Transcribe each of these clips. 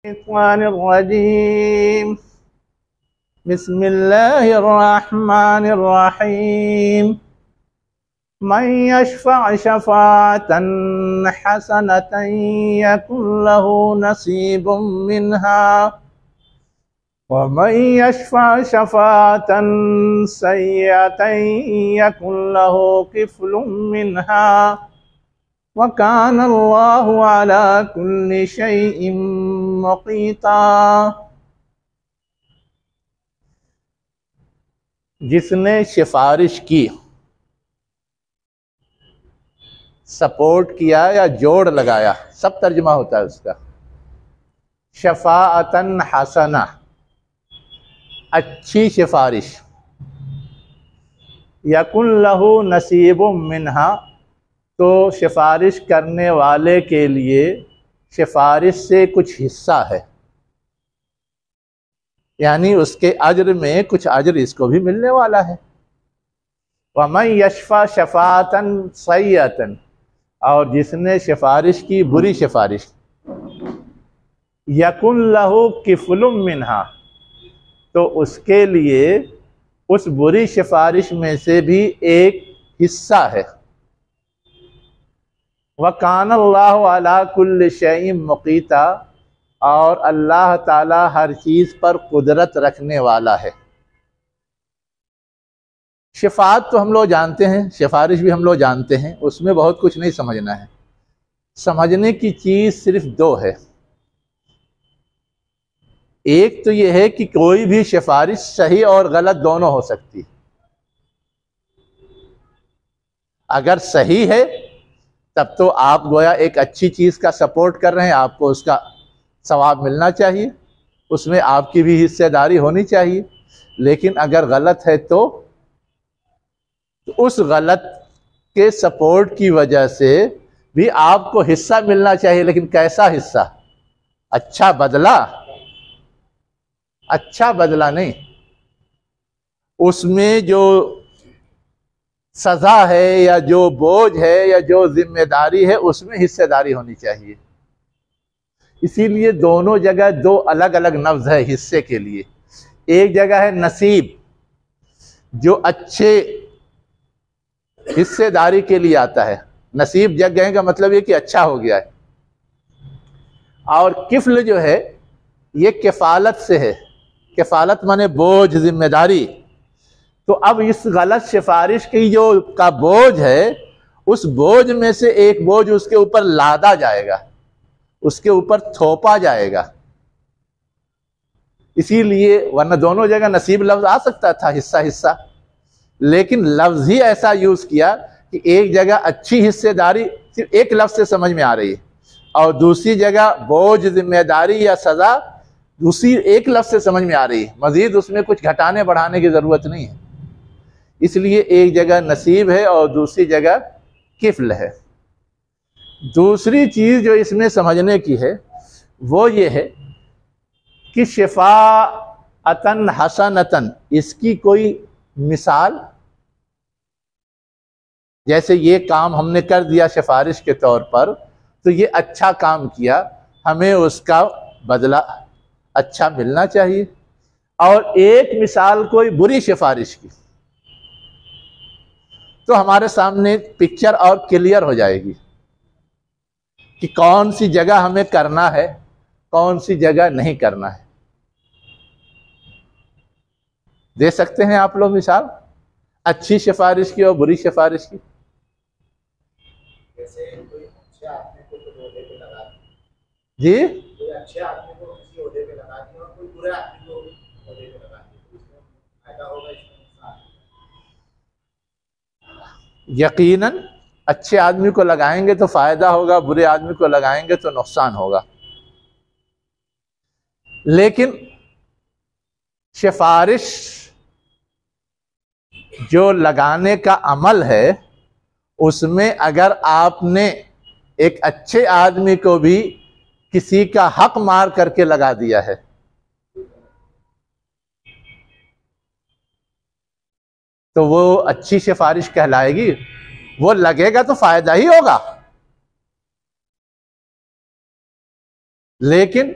रजीम बिस्मिल्लाहिर्रहमानिर्रहीम मन यशफ़अ शफ़ाअतन हसनतन यकुन लहू नसीबुम मिन्हा व मन यशफ़अ शफ़ाअतन सय्यअतन यकुन लहू किफ़लुम मिन्हा व कान अल्लाहु अला कुल्लि शैइन मुक़ीता। जिसने सिफारिश की, सपोर्ट किया या जोड़ लगाया, सब तर्जुमा होता है उसका। शफाअतन हसना, अच्छी सिफारिश। यकुन लहू नसीबुम मिन्हा, तो सिफारिश करने वाले के लिए सिफारिश से कुछ हिस्सा है, यानी उसके अज्र में कुछ अज्र इसको भी मिलने वाला है। वमन यशफ़ा शफ़ाअतन सय्यअतन, और जिसने सिफारिश की बुरी सिफारिश, यकुन लहू किफ़लुम मिन्हा, तो उसके लिए उस बुरी सिफारिश में से भी एक हिस्सा है। व कान अल्लाहु अला कुल्लि शैइन मुक़ीता, और अल्लाह ताला हर चीज़ पर कुदरत रखने वाला है। शिफ़ात तो हम लोग जानते हैं, सिफारिश भी हम लोग जानते हैं, उसमें बहुत कुछ नहीं समझना है। समझने की चीज़ सिर्फ दो है। एक तो यह है कि कोई भी सिफारिश सही और गलत दोनों हो सकती है। अगर सही है तब तो आप गोया एक अच्छी चीज़ का सपोर्ट कर रहे हैं, आपको उसका सवाब मिलना चाहिए, उसमें आपकी भी हिस्सेदारी होनी चाहिए। लेकिन अगर गलत है तो उस गलत के सपोर्ट की वजह से भी आपको हिस्सा मिलना चाहिए। लेकिन कैसा हिस्सा? अच्छा बदला, अच्छा बदला नहीं, उसमें जो सजा है या जो बोझ है या जो जिम्मेदारी है उसमें हिस्सेदारी होनी चाहिए। इसीलिए दोनों जगह दो अलग अलग लफ्ज़ है हिस्से के लिए। एक जगह है नसीब, जो अच्छे हिस्सेदारी के लिए आता है। नसीब जग गए का मतलब ये कि अच्छा हो गया है। और किफ़ल जो है ये किफ़ालत से है। किफ़ालत माने बोझ, जिम्मेदारी। तो अब इस गलत सिफारिश की जो का बोझ है, उस बोझ में से एक बोझ उसके ऊपर लादा जाएगा, उसके ऊपर थोपा जाएगा। इसीलिए वरना दोनों जगह नसीब लफ्ज आ सकता था, हिस्सा हिस्सा, लेकिन लफ्ज ही ऐसा यूज किया कि एक जगह अच्छी हिस्सेदारी सिर्फ एक लफ्ज से समझ में आ रही है और दूसरी जगह बोझ, जिम्मेदारी या सजा दूसरी एक लफ्ज से समझ में आ रही है। मजीद उसमें कुछ घटाने बढ़ाने की जरूरत नहीं है। इसलिए एक जगह नसीब है और दूसरी जगह किफ़ल है। दूसरी चीज़ जो इसमें समझने की है वो ये है कि शफ़ाअतन हसनतन, इसकी कोई मिसाल, जैसे ये काम हमने कर दिया सिफारिश के तौर पर, तो ये अच्छा काम किया, हमें उसका बदला अच्छा मिलना चाहिए। और एक मिसाल कोई बुरी सिफारिश की, तो हमारे सामने पिक्चर और क्लियर हो जाएगी कि कौन सी जगह हमें करना है, कौन सी जगह नहीं करना है। दे सकते हैं आप लोग मिसाल अच्छी सिफारिश की और बुरी सिफारिश की? जैसे कोई अच्छे आदमी को कोई ओहदे पे लगा दिया, जी, कोई अच्छे आदमी को किसी ओहदे पे लगा दिया और कोई बुरे आदमी को ओहदे पे लगा दिया, तो इसमें फायदा होगा, इसमें नुकसान? यकीनन अच्छे आदमी को लगाएंगे तो फायदा होगा, बुरे आदमी को लगाएंगे तो नुकसान होगा। लेकिन सिफारिश जो लगाने का अमल है, उसमें अगर आपने एक अच्छे आदमी को भी किसी का हक मार करके लगा दिया है, तो वो अच्छी सिफारिश कहलाएगी? वो लगेगा तो फायदा ही होगा। लेकिन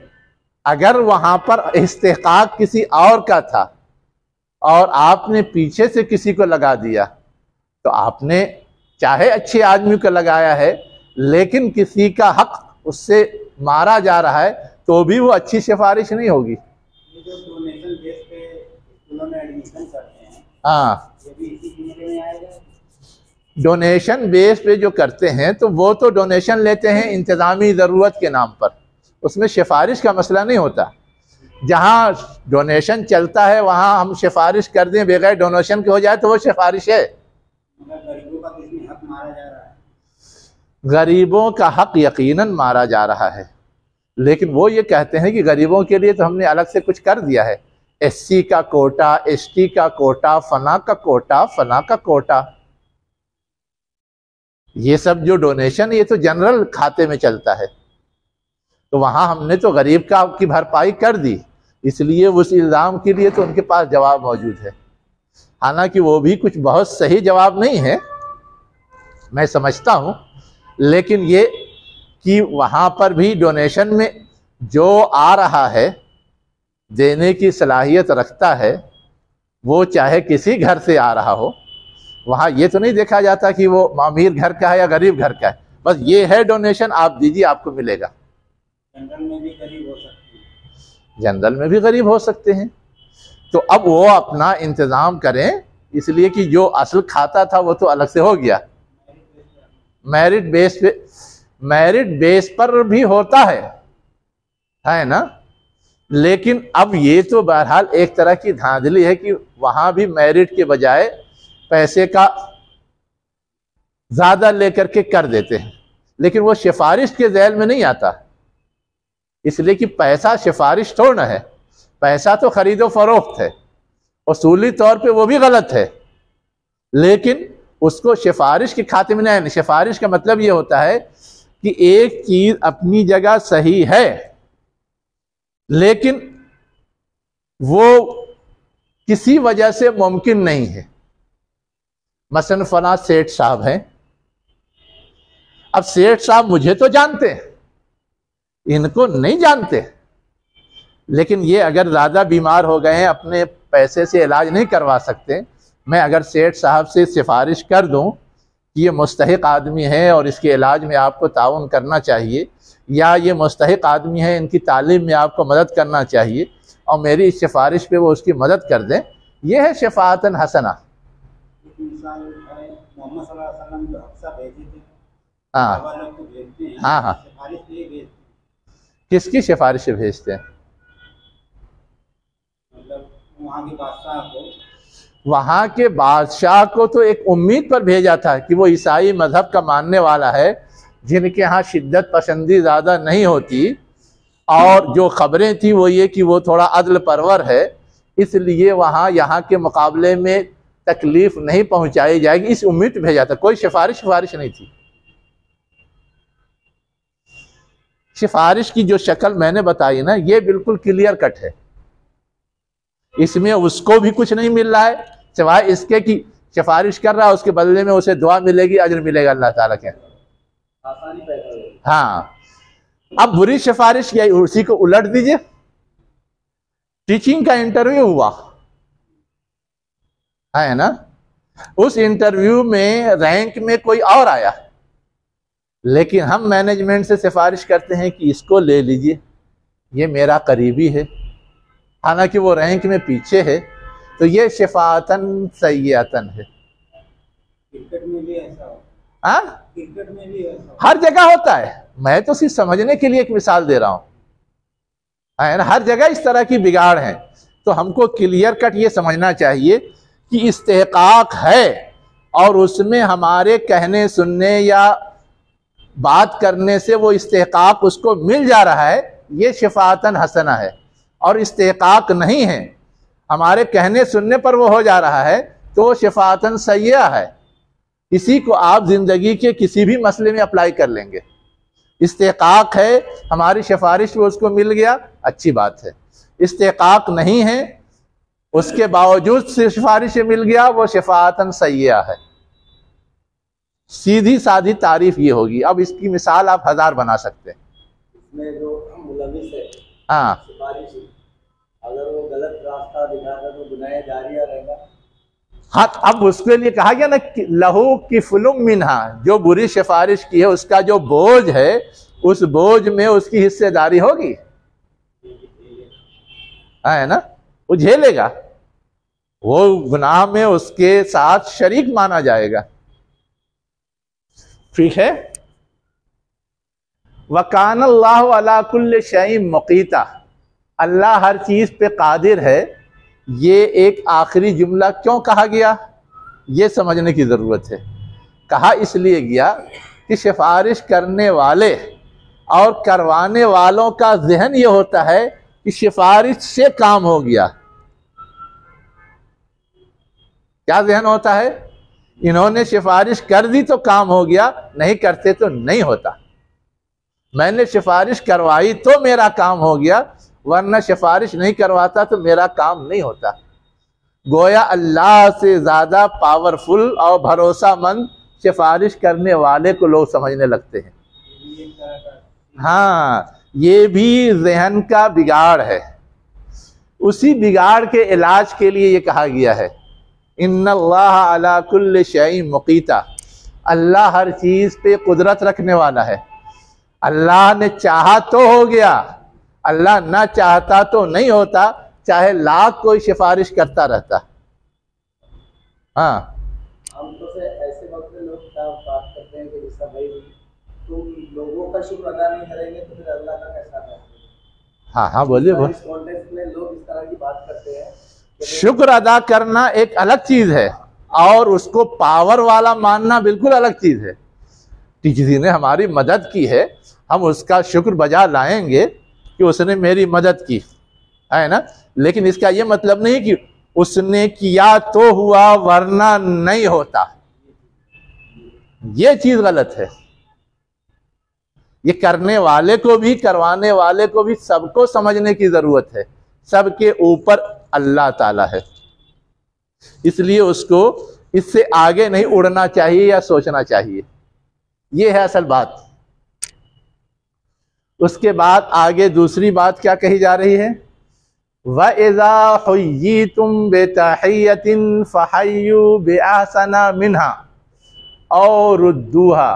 अगर वहां पर इस्तेहकाक किसी और का था और आपने पीछे से किसी को लगा दिया, तो आपने चाहे अच्छे आदमी को लगाया है, लेकिन किसी का हक उससे मारा जा रहा है, तो भी वो अच्छी सिफारिश नहीं होगी। ये जो डोनेशन बेस पे स्कूलों में एडमिशन करते हैं, हाँ, ये भी इसी जुमले में आएगा। डोनेशन बेस पे जो करते हैं तो वो तो डोनेशन लेते हैं इंतज़ामी ज़रूरत के नाम पर, उसमें सिफारिश का मसला नहीं होता। जहाँ डोनेशन चलता है वहाँ हम सिफारिश कर दें बगैर डोनेशन के हो जाए तो वो सिफारिश है। मगर गरीबों का किसमें हक मारा जा रहा है? गरीबों का हक यकीनन मारा जा रहा है, लेकिन वो ये कहते हैं कि गरीबों के लिए तो हमने अलग से कुछ कर दिया है, SC का कोटा, ST का कोटा, फना का कोटा, फना का कोटा। ये सब जो डोनेशन ये तो जनरल खाते में चलता है, तो वहां हमने तो गरीब का की भरपाई कर दी, इसलिए उस इल्ज़ाम के लिए तो उनके पास जवाब मौजूद है। हालांकि वो भी कुछ बहुत सही जवाब नहीं है, मैं समझता हूँ, लेकिन ये कि वहाँ पर भी डोनेशन में जो आ रहा है देने की सलाहियत रखता है, वो चाहे किसी घर से आ रहा हो, वहाँ ये तो नहीं देखा जाता कि वो अमीर घर का है या गरीब घर का है, बस ये है डोनेशन, आप दीजिए आपको मिलेगा। जनरल में भी गरीब हो सकते हैं। जनरल में भी गरीब हो सकते हैं, तो अब वो अपना इंतज़ाम करें, इसलिए कि जो असल खाता था वो तो अलग से हो गया। मेरिट बेस पर भी होता है ना, लेकिन अब ये तो बहरहाल एक तरह की धांधली है कि वहां भी मेरिट के बजाय पैसे का ज्यादा लेकर के कर देते हैं, लेकिन वो सिफारिश के ज़ैल में नहीं आता, इसलिए कि पैसा सिफारिश थोड़ा है, पैसा तो खरीदो फरोख्त है, उसूली तौर पे वो भी गलत है, लेकिन उसको सिफारिश के खाते में नहीं। सिफारिश का मतलब ये होता है कि एक चीज अपनी जगह सही है, लेकिन वो किसी वजह से मुमकिन नहीं है। मसलन फला सेठ साहब हैं, अब सेठ साहब मुझे तो जानते हैं, इनको नहीं जानते, लेकिन ये अगर ज्यादा बीमार हो गए हैं, अपने पैसे से इलाज नहीं करवा सकते, मैं अगर सेठ साहब से सिफारिश कर दूं कि ये मुस्तहिक आदमी है और इसके इलाज में आपको ताउन करना चाहिए, या ये मुस्तहिक आदमी है इनकी तालीम में आपको मदद करना चाहिए, और मेरी इस सिफारिश पे वो उसकी मदद कर दें, ये है शफाअतन हसना। मिसाल है मोहम्मद सल्लल्लाहु अलैहि वसल्लम जो हफ्सा भेजे थे, हाँ सहाबा लोग को भेजते हैं, हाँ हाँ, सिफारिश पे ही भेजते हैं, किसकी सिफारिश से भेजते हैं? मतलब वहाँ के बादशाह को। वहां के बादशाह को तो एक उम्मीद पर भेजा था कि वो ईसाई मजहब का मानने वाला है, जिनके यहाँ शिद्दत पसंदी ज़्यादा नहीं होती, और जो खबरें थी वो ये कि वो थोड़ा अदल परवर है, इसलिए वहाँ यहाँ के मुकाबले में तकलीफ नहीं पहुंचाई जाएगी, इस उम्मीद पे भेजा था। कोई सिफारिश नहीं थी। सिफारिश की जो शक्ल मैंने बताई ना, ये बिल्कुल क्लियर कट है, इसमें उसको भी कुछ नहीं मिल रहा है सिवाय इसके कि सिफारिश कर रहा है, उसके बदले में उसे दुआ मिलेगी, अजर मिलेगा अल्लाह ताला के। आसानी पैदा होगी। हाँ, अब बुरी सिफारिश या उसी को उलट दीजिए। टीचिंग का इंटरव्यू हुआ है ना, उस इंटरव्यू में रैंक में कोई और आया, लेकिन हम मैनेजमेंट से सिफारिश करते हैं कि इसको ले लीजिए, ये मेरा करीबी है, हालांकि वो रैंक में पीछे है, तो ये शफाअतन सय्यतन है। क्रिकेट में भी ऐसा हो, हाँ, क्रिकेट में भी ऐसा हो। हर जगह होता है, मैं तो सिर्फ समझने के लिए एक मिसाल दे रहा हूं, है ना, हर जगह इस तरह की बिगाड़ है। तो हमको क्लियर कट ये समझना चाहिए कि इस्तेहकाक है और उसमें हमारे कहने सुनने या बात करने से वो इस्तेहकाक उसको मिल जा रहा है, ये शफाअतन हसना है। और इस्तेहकाक नहीं है, हमारे कहने सुनने पर वो हो जा रहा है, तो वो शफाअतन सय्या है। इसी को आप जिंदगी के किसी भी मसले में अप्लाई कर लेंगे। इस्तेहकाक है, हमारी सिफारिश में उसको मिल गया, अच्छी बात है। इस्तेहकाक नहीं है, उसके बावजूद सिफारिश से मिल गया, वो शफाअतन सय्या है। सीधी साधी तारीफ ये होगी। अब इसकी मिसाल आप 1000 बना सकते हैं। इसमें जो मुलविस है, हाँ सिफारिश, अगर वो गलत रास्ता दिखाएगा तो गुनाह जारिया रहेगा। हाँ, अब उसके लिए कहा गया ना कि लहू की फुलुम मिन्हा, जो बुरी सिफारिश की है उसका जो बोझ है, उस बोझ में उसकी हिस्सेदारी होगी, है ना, वो झेलेगा, वो गुनाह में उसके साथ शरीक माना जाएगा। ठीक है। वकान अल्लाह अला कुल्ल शैइन मुक़ीता, अल्लाह हर चीज पे कादिर है। ये एक आखिरी जुमला क्यों कहा गया, ये समझने की ज़रूरत है। कहा इसलिए गया कि सिफारिश करने वाले और करवाने वालों का जहन ये होता है कि सिफारिश से काम हो गया। क्या जहन होता है, इन्होंने सिफारिश कर दी तो काम हो गया, नहीं करते तो नहीं होता। मैंने सिफारिश करवाई तो मेरा काम हो गया, वरना सिफारिश नहीं करवाता तो मेरा काम नहीं होता। गोया अल्लाह से ज़्यादा पावरफुल और भरोसामंद सिफारिश करने वाले को लोग समझने लगते हैं। हाँ, ये भी जहन का बिगाड़ है। उसी बिगाड़ के इलाज के लिए ये कहा गया है, इन्नल्लाह अला कुल्li शैइन मुक़ीता, अल्लाह हर चीज़ पे कुदरत रखने वाला है। अल्लाह ने चाहा तो हो गया, अल्लाह ना चाहता तो नहीं होता, चाहे लाख कोई सिफारिश करता रहता। हाँ, हम तो से ऐसे वक्त में लोग क्या बात करते हैं कि जैसा भाई तुम लोगों का शुक्र अदा नहीं करेंगे तो फिर अल्लाह का कैसा करेंगे। हाँ हाँ बोलिए। इस कॉन्टेक्स्ट में लोग इस तरह की बात करते हैं। शुक्र अदा करना एक अलग चीज है और उसको पावर वाला मानना बिल्कुल अलग चीज है। किसी ने हमारी मदद की है, हम उसका शुक्र बजा लाएंगे कि उसने मेरी मदद की, है ना, लेकिन इसका यह मतलब नहीं कि उसने किया तो हुआ वरना नहीं होता। यह चीज गलत है। ये करने वाले को भी करवाने वाले को भी सबको समझने की जरूरत है। सबके ऊपर अल्लाह ताला है, इसलिए उसको इससे आगे नहीं उड़ना चाहिए या सोचना चाहिए। ये है असल बात। उसके बाद आगे दूसरी बात क्या कही जा रही है, व इज़ा हुय्यितुम बितहिय्यतिन फहय्यु बिअहसना मिन्हा औ रुद्दूहा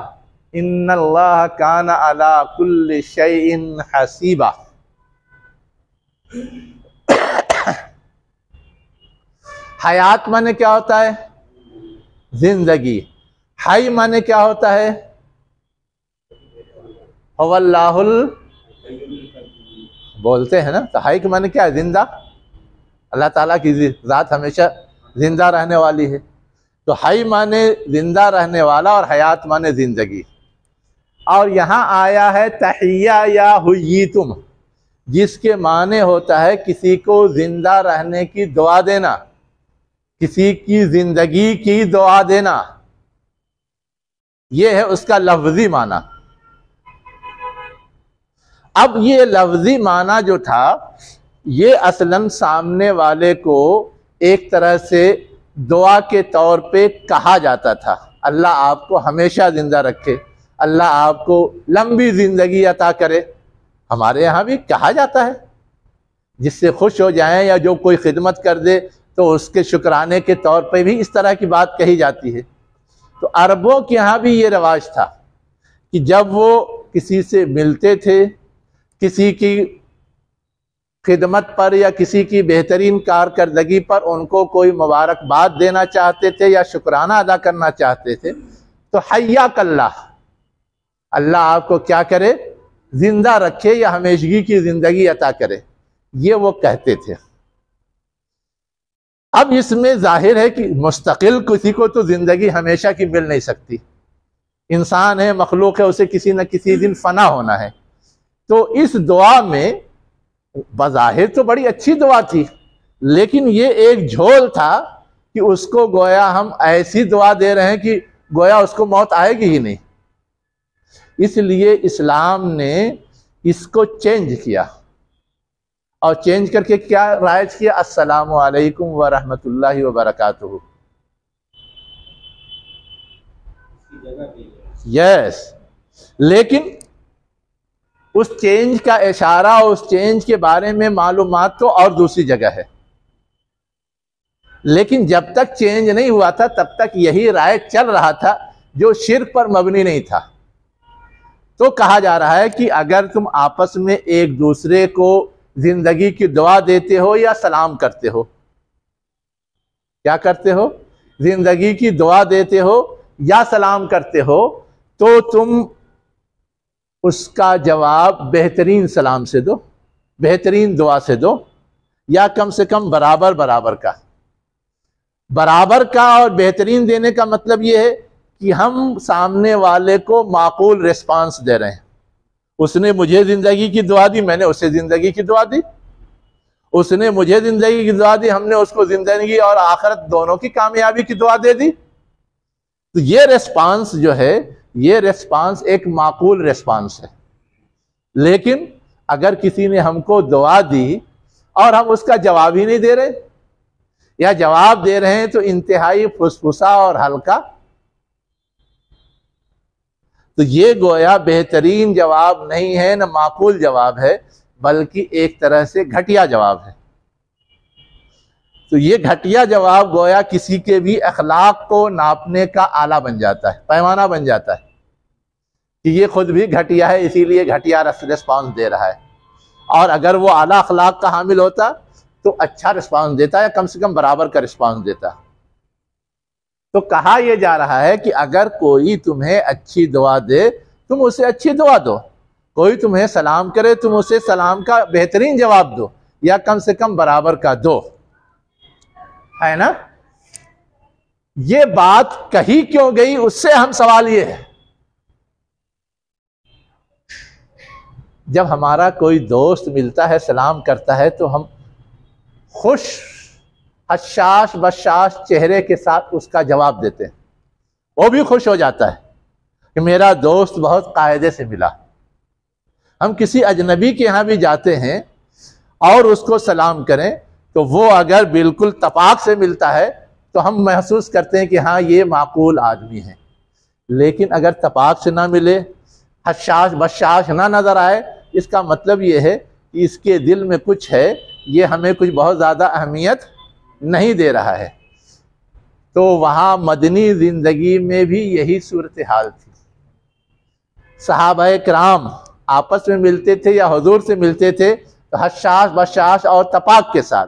इन्नल्लाह काना अला कुल्लि शैइन हसीबा। हयात माने क्या होता है, जिंदगी। हाई माने क्या होता है, हुवल्लाहुल, बोलते हैं ना, तो हाई के माने क्या है, जिंदा। अल्लाह ताला की जात हमेशा जिंदा रहने वाली है। तो हाई माने जिंदा रहने वाला और हयात माने जिंदगी। और यहाँ आया है तहिया या हुय्यितुम, जिसके माने होता है किसी को जिंदा रहने की दुआ देना, किसी की जिंदगी की दुआ देना। यह है उसका लफ्जी माना। अब ये लफ्जी माना जो था, ये असलन सामने वाले को एक तरह से दुआ के तौर पे कहा जाता था, अल्लाह आपको हमेशा जिंदा रखे, अल्लाह आपको लंबी जिंदगी अता करे। हमारे यहाँ भी कहा जाता है, जिससे खुश हो जाएं या जो कोई खिदमत कर दे तो उसके शुक्राने के तौर पे भी इस तरह की बात कही जाती है। तो अरबों के यहाँ भी ये रवाज था कि जब वो किसी से मिलते थे, किसी की खिदमत पर या किसी की बेहतरीन कारकर्दगी पर उनको कोई मुबारकबाद देना चाहते थे या शुक्राना अदा करना चाहते थे, तो हय्या कल्लाह, अल्लाह आपको क्या करे, जिंदा रखे या हमेशगी की जिंदगी अता करे, ये वो कहते थे। अब इसमें जाहिर है कि मुस्तकिल किसी को तो जिंदगी हमेशा की मिल नहीं सकती। इंसान है, मखलूक है, उसे किसी न किसी दिन फना होना है। तो इस दुआ में बज़ाहिर तो बड़ी अच्छी दुआ थी, लेकिन ये एक झोल था कि उसको गोया हम ऐसी दुआ दे रहे हैं कि गोया उसको मौत आएगी ही नहीं। इसलिए इस्लाम ने इसको चेंज किया और चेंज करके क्या राइज किया, अस्सलामु अलैकुम व रहमतुल्लाहि व बरकातुहू। यस, लेकिन उस चेंज का इशारा, उस चेंज के बारे में मालूमात तो और दूसरी जगह है। लेकिन जब तक चेंज नहीं हुआ था तब तक यही राय चल रहा था जो शिर्क पर मबनी नहीं था। तो कहा जा रहा है कि अगर तुम आपस में एक दूसरे को जिंदगी की दुआ देते हो या सलाम करते हो, क्या करते हो, जिंदगी की दुआ देते हो या सलाम करते हो, तो तुम उसका जवाब बेहतरीन सलाम से दो, बेहतरीन दुआ से दो, या कम से कम बराबर बराबर का। बराबर का और बेहतरीन देने का मतलब यह है कि हम सामने वाले को माकूल रिस्पांस दे रहे हैं। उसने मुझे जिंदगी की दुआ दी, मैंने उसे जिंदगी की दुआ दी, उसने मुझे जिंदगी की दुआ दी, हमने उसको जिंदगी और आखिरत दोनों की कामयाबी की दुआ दे दी। तो ये रिस्पांस जो है, ये रिस्पांस एक माकूल रिस्पांस है। लेकिन अगर किसी ने हमको दुआ दी और हम उसका जवाब ही नहीं दे रहे, या जवाब दे रहे हैं तो इंतहाई फुसफुसा और हल्का, तो ये गोया बेहतरीन जवाब नहीं है, न माकूल जवाब है, बल्कि एक तरह से घटिया जवाब है। तो ये घटिया जवाब गोया किसी के भी अखलाक को नापने का आला बन जाता है, पैमाना बन जाता है कि ये खुद भी घटिया है, इसीलिए घटिया रिस्पॉन्स दे रहा है। और अगर वो आला अखलाक का हामिल होता तो अच्छा रिस्पॉन्स देता, या कम से कम बराबर का रिस्पॉन्स देता। तो कहा यह जा रहा है कि अगर कोई तुम्हें अच्छी दुआ दे, तुम उसे अच्छी दुआ दो। कोई तुम्हें सलाम करे, तुम उसे सलाम का बेहतरीन जवाब दो, या कम से कम बराबर का दो, है ना। ये बात कही क्यों गई, उससे हम सवाल ये है, जब हमारा कोई दोस्त मिलता है, सलाम करता है, तो हम खुश हशाश बशाश चेहरे के साथ उसका जवाब देते हैं। वो भी खुश हो जाता है कि मेरा दोस्त बहुत कायदे से मिला। हम किसी अजनबी के यहाँ भी जाते हैं और उसको सलाम करें, तो वो अगर बिल्कुल तपाक से मिलता है तो हम महसूस करते हैं कि हाँ, ये माकूल आदमी है। लेकिन अगर तपाक से ना मिले, हशाश बशाश ना नजर आए, इसका मतलब ये है कि इसके दिल में कुछ है, ये हमें कुछ बहुत ज़्यादा अहमियत नहीं दे रहा है। तो वहाँ मदनी ज़िंदगी में भी यही सूरत हाल थी। सहाबाए किराम आपस में मिलते थे या हुजूर से मिलते थे तो हशाश बशाश और तपाक के साथ,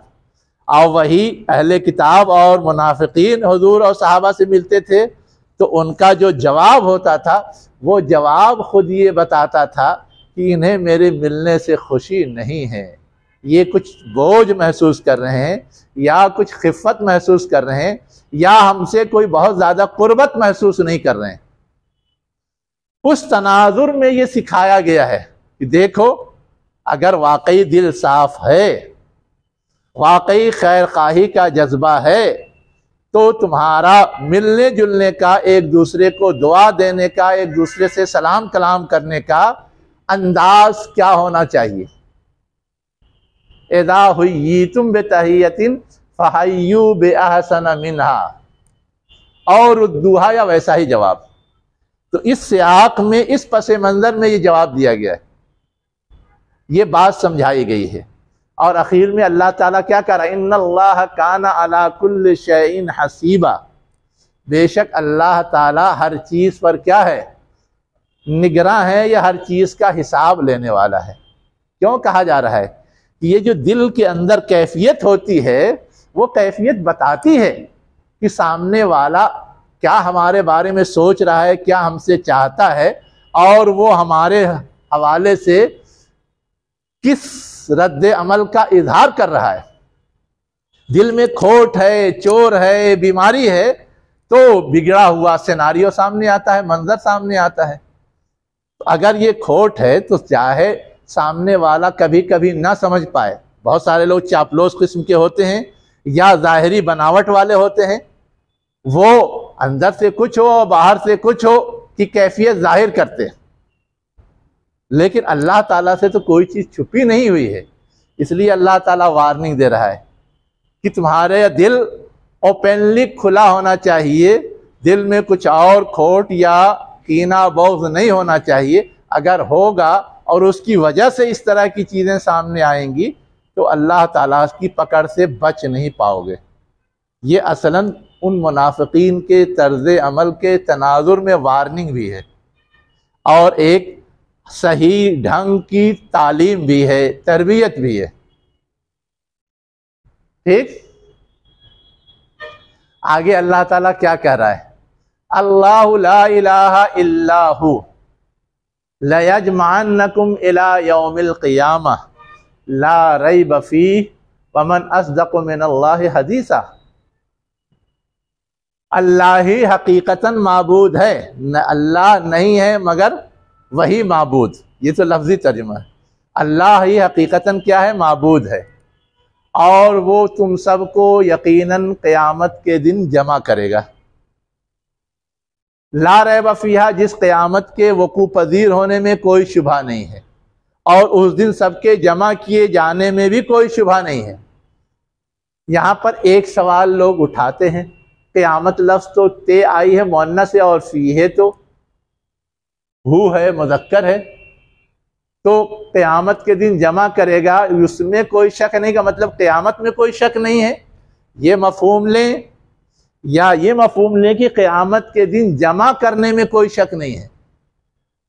और वही अहले किताब और मुनाफिकीन हुजूर और सहाबा से मिलते थे तो उनका जो जवाब होता था, वो जवाब खुद ये बताता था कि इन्हें मेरे मिलने से खुशी नहीं है, ये कुछ बोझ महसूस कर रहे हैं, या कुछ खिफ़त महसूस कर रहे हैं, या हमसे कोई बहुत ज़्यादा कुर्बत महसूस नहीं कर रहे हैं। उस तनाजुर में ये सिखाया गया है कि देखो, अगर वाकई दिल साफ है, वाकई खैर खाही का जज्बा है, तो तुम्हारा मिलने जुलने का, एक दूसरे को दुआ देने का, एक दूसरे से सलाम कलाम करने का अंदाज क्या होना चाहिए। इज़ा हुय्यितुम बितहियतिन फहय्यू बिअहसन मिनहा, और उद्दूहा, या वैसा ही जवाब। तो इस सियाक में, इस पसे मंजर में ये जवाब दिया गया है, ये बात समझाई गई है। और आखिर में अल्लाह ताला क्या कह रहा है, इन्नल्लाह काना अला कुल्लि शैइन हसीबा, बेशक अल्लाह ताला हर चीज़ पर क्या है, निगरां है, या हर चीज़ का हिसाब लेने वाला है। क्यों कहा जा रहा है कि ये जो दिल के अंदर कैफियत होती है, वो कैफियत बताती है कि सामने वाला क्या हमारे बारे में सोच रहा है, क्या हमसे चाहता है, और वो हमारे हवाले से किस रद्द अमल का इजहार कर रहा है। दिल में खोट है, चोर है, बीमारी है, तो बिगड़ा हुआ सिनारियो सामने आता है, मंजर सामने आता है। तो अगर ये खोट है तो चाहे सामने वाला कभी कभी ना समझ पाए, बहुत सारे लोग चापलूस किस्म के होते हैं या ज़ाहिरी बनावट वाले होते हैं, वो अंदर से कुछ हो और बाहर से कुछ हो की कैफियत जाहिर करते हैं। लेकिन अल्लाह ताला से तो कोई चीज़ छुपी नहीं हुई है, इसलिए अल्लाह ताला वार्निंग दे रहा है कि तुम्हारे दिल ओपनली खुला होना चाहिए, दिल में कुछ और खोट या कीना बोझ नहीं होना चाहिए। अगर होगा और उसकी वजह से इस तरह की चीज़ें सामने आएंगी तो अल्लाह ताला की पकड़ से बच नहीं पाओगे। ये असलन उन मुनाफिकीन के तर्ज अमल के तनाजुर में वार्निंग भी है और एक सही ढंग की तालीम भी है, तरबियत भी है। ठीक, आगे अल्लाह ताला क्या कह रहा है, अल्लाहु ला इलाहा इल्लाहु लयजमअन्नकुम इला यौमिल क़ियामह ला रैब फीह वमन अस्दक़ु मिनल्लाहि हदीसा। अल्लाह ही हकीकतन माबूद है, न अल्लाह नहीं है मगर वही माबूद। ये तो लफ्जी तर्जुमा है। अल्लाह ही हकीकतन क्या है, माबूद है, और वो तुम सबको यकीनन क़यामत के दिन जमा करेगा। ला रैब फीहा, जिस क़यामत के वक़ू पज़ीर होने में कोई शुबा नहीं है, और उस दिन सबके जमा किए जाने में भी कोई शुबा नहीं है। यहाँ पर एक सवाल लोग उठाते हैं, क़यामत लफ्ज़ तो ते आई है मुअन्नस है और फी है तो हु है मुज़क्कर है, तो क़यामत के दिन जमा करेगा, उसमें कोई शक नहीं का मतलब क़यामत में कोई शक नहीं है, ये मफ़हूम लें, या ये मफ़हूम लें कि क़यामत के दिन जमा करने में कोई शक नहीं है।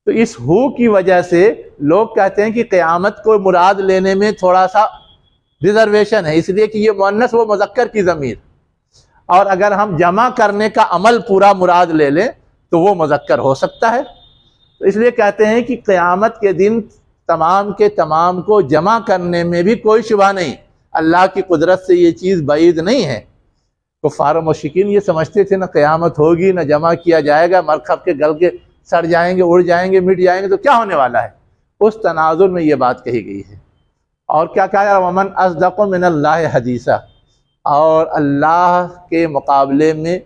तो इस हु की वजह से लोग कहते हैं कि क़यामत को मुराद लेने में थोड़ा सा रिजर्वेशन है, इसलिए कि ये मुअन्नस व मुज़क्कर की ज़मीर, और अगर हम जमा करने का अमल पूरा मुराद ले लें तो वो मुज़क्कर हो सकता है। तो इसलिए कहते हैं कि क़यामत के दिन तमाम के तमाम को जमा करने में भी कोई शुबा नहीं, अल्लाह की कुदरत से ये चीज़ बाइद नहीं है। कुफ़ार व मुश्रिकीन ये समझते थे ना क़यामत होगी ना जमा किया जाएगा, मरकब के गल के सड़ जाएंगे, उड़ जाएंगे, मिट जाएंगे, तो क्या होने वाला है। उस तनाजुर में ये बात कही गई है। और क्या कहा, वमन अस्दक़ु मिनल्लाहि हदीसा, और अल्लाह के मुकाबले में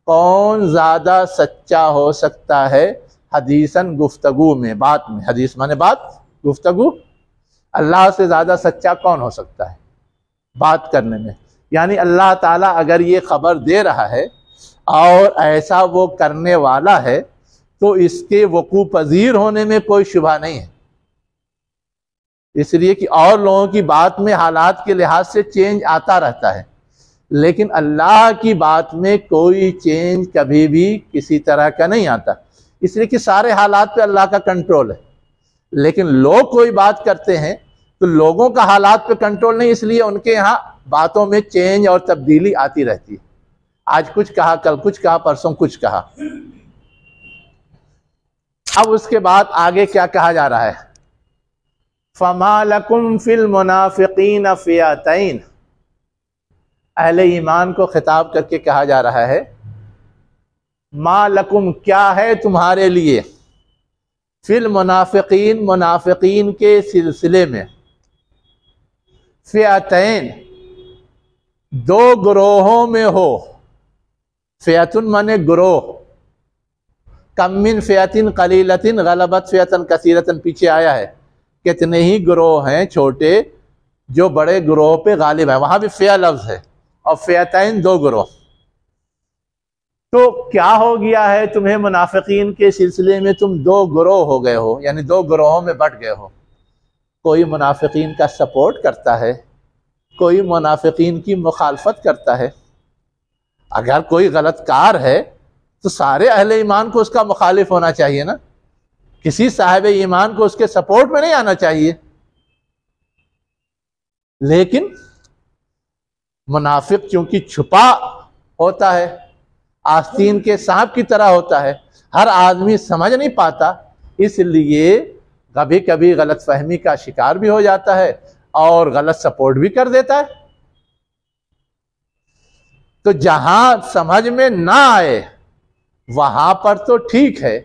कौन ज़्यादा सच्चा हो सकता है हदीसन गुफ्तगू में, बात में। हदीस माने बात, गुफ्तगू, अल्लाह से ज़्यादा सच्चा कौन हो सकता है बात करने में। यानी अल्लाह ताला अगर ये ख़बर दे रहा है और ऐसा वो करने वाला है तो इसके वक़ू पज़ीर होने में कोई शुबा नहीं है। इसलिए कि और लोगों की बात में हालात के लिहाज से चेंज आता रहता है, लेकिन अल्लाह की बात में कोई चेंज कभी भी किसी तरह का नहीं आता, इसलिए कि सारे हालात पे अल्लाह का कंट्रोल है। लेकिन लोग कोई बात करते हैं तो लोगों का हालात पे कंट्रोल नहीं, इसलिए उनके यहाँ बातों में चेंज और तब्दीली आती रहती है। आज कुछ कहा, कल कुछ कहा, परसों कुछ कहा। अब उसके बाद आगे क्या कहा जा रहा है, फमा लकुम फिल मुनाफिकीन फिअतैन। अहले ईमान को खिताब करके कहा जा रहा है, मा लकुम, क्या है तुम्हारे लिए, फिल मुनाफिकीन, मुनाफिकीन के सिलसिले में, फिअतैन, दो ग्रोहों में हो। फिअतुन माने ग्रोह, कम मिन फिअतिन कलीलतिन गलबत फिअतन कसीरतन, पीछे आया है कितने ही ग्रोह हैं छोटे जो बड़े ग्रोह पे गालिब है, वहां भी फिया लफ्ज है, और फिअतैन दो ग्रोह। तो क्या हो गया है तुम्हें मुनाफिकीन के सिलसिले में, तुम दो ग्रोह हो गए हो, यानी दो ग्रोहों में बट गए हो। कोई मुनाफिकीन का सपोर्ट करता है, कोई मुनाफिकीन की मुखालफत करता है। अगर कोई गलत कार है तो सारे अहले ईमान को उसका मुखालिफ होना चाहिए ना, किसी साहिब ईमान को उसके सपोर्ट में नहीं आना चाहिए। लेकिन मुनाफिक क्योंकि छुपा होता है, आस्तीन के सांप की तरह होता है, हर आदमी समझ नहीं पाता, इसलिए कभी कभी गलत फहमी का शिकार भी हो जाता है और गलत सपोर्ट भी कर देता है। तो जहां समझ में ना आए वहां पर तो ठीक है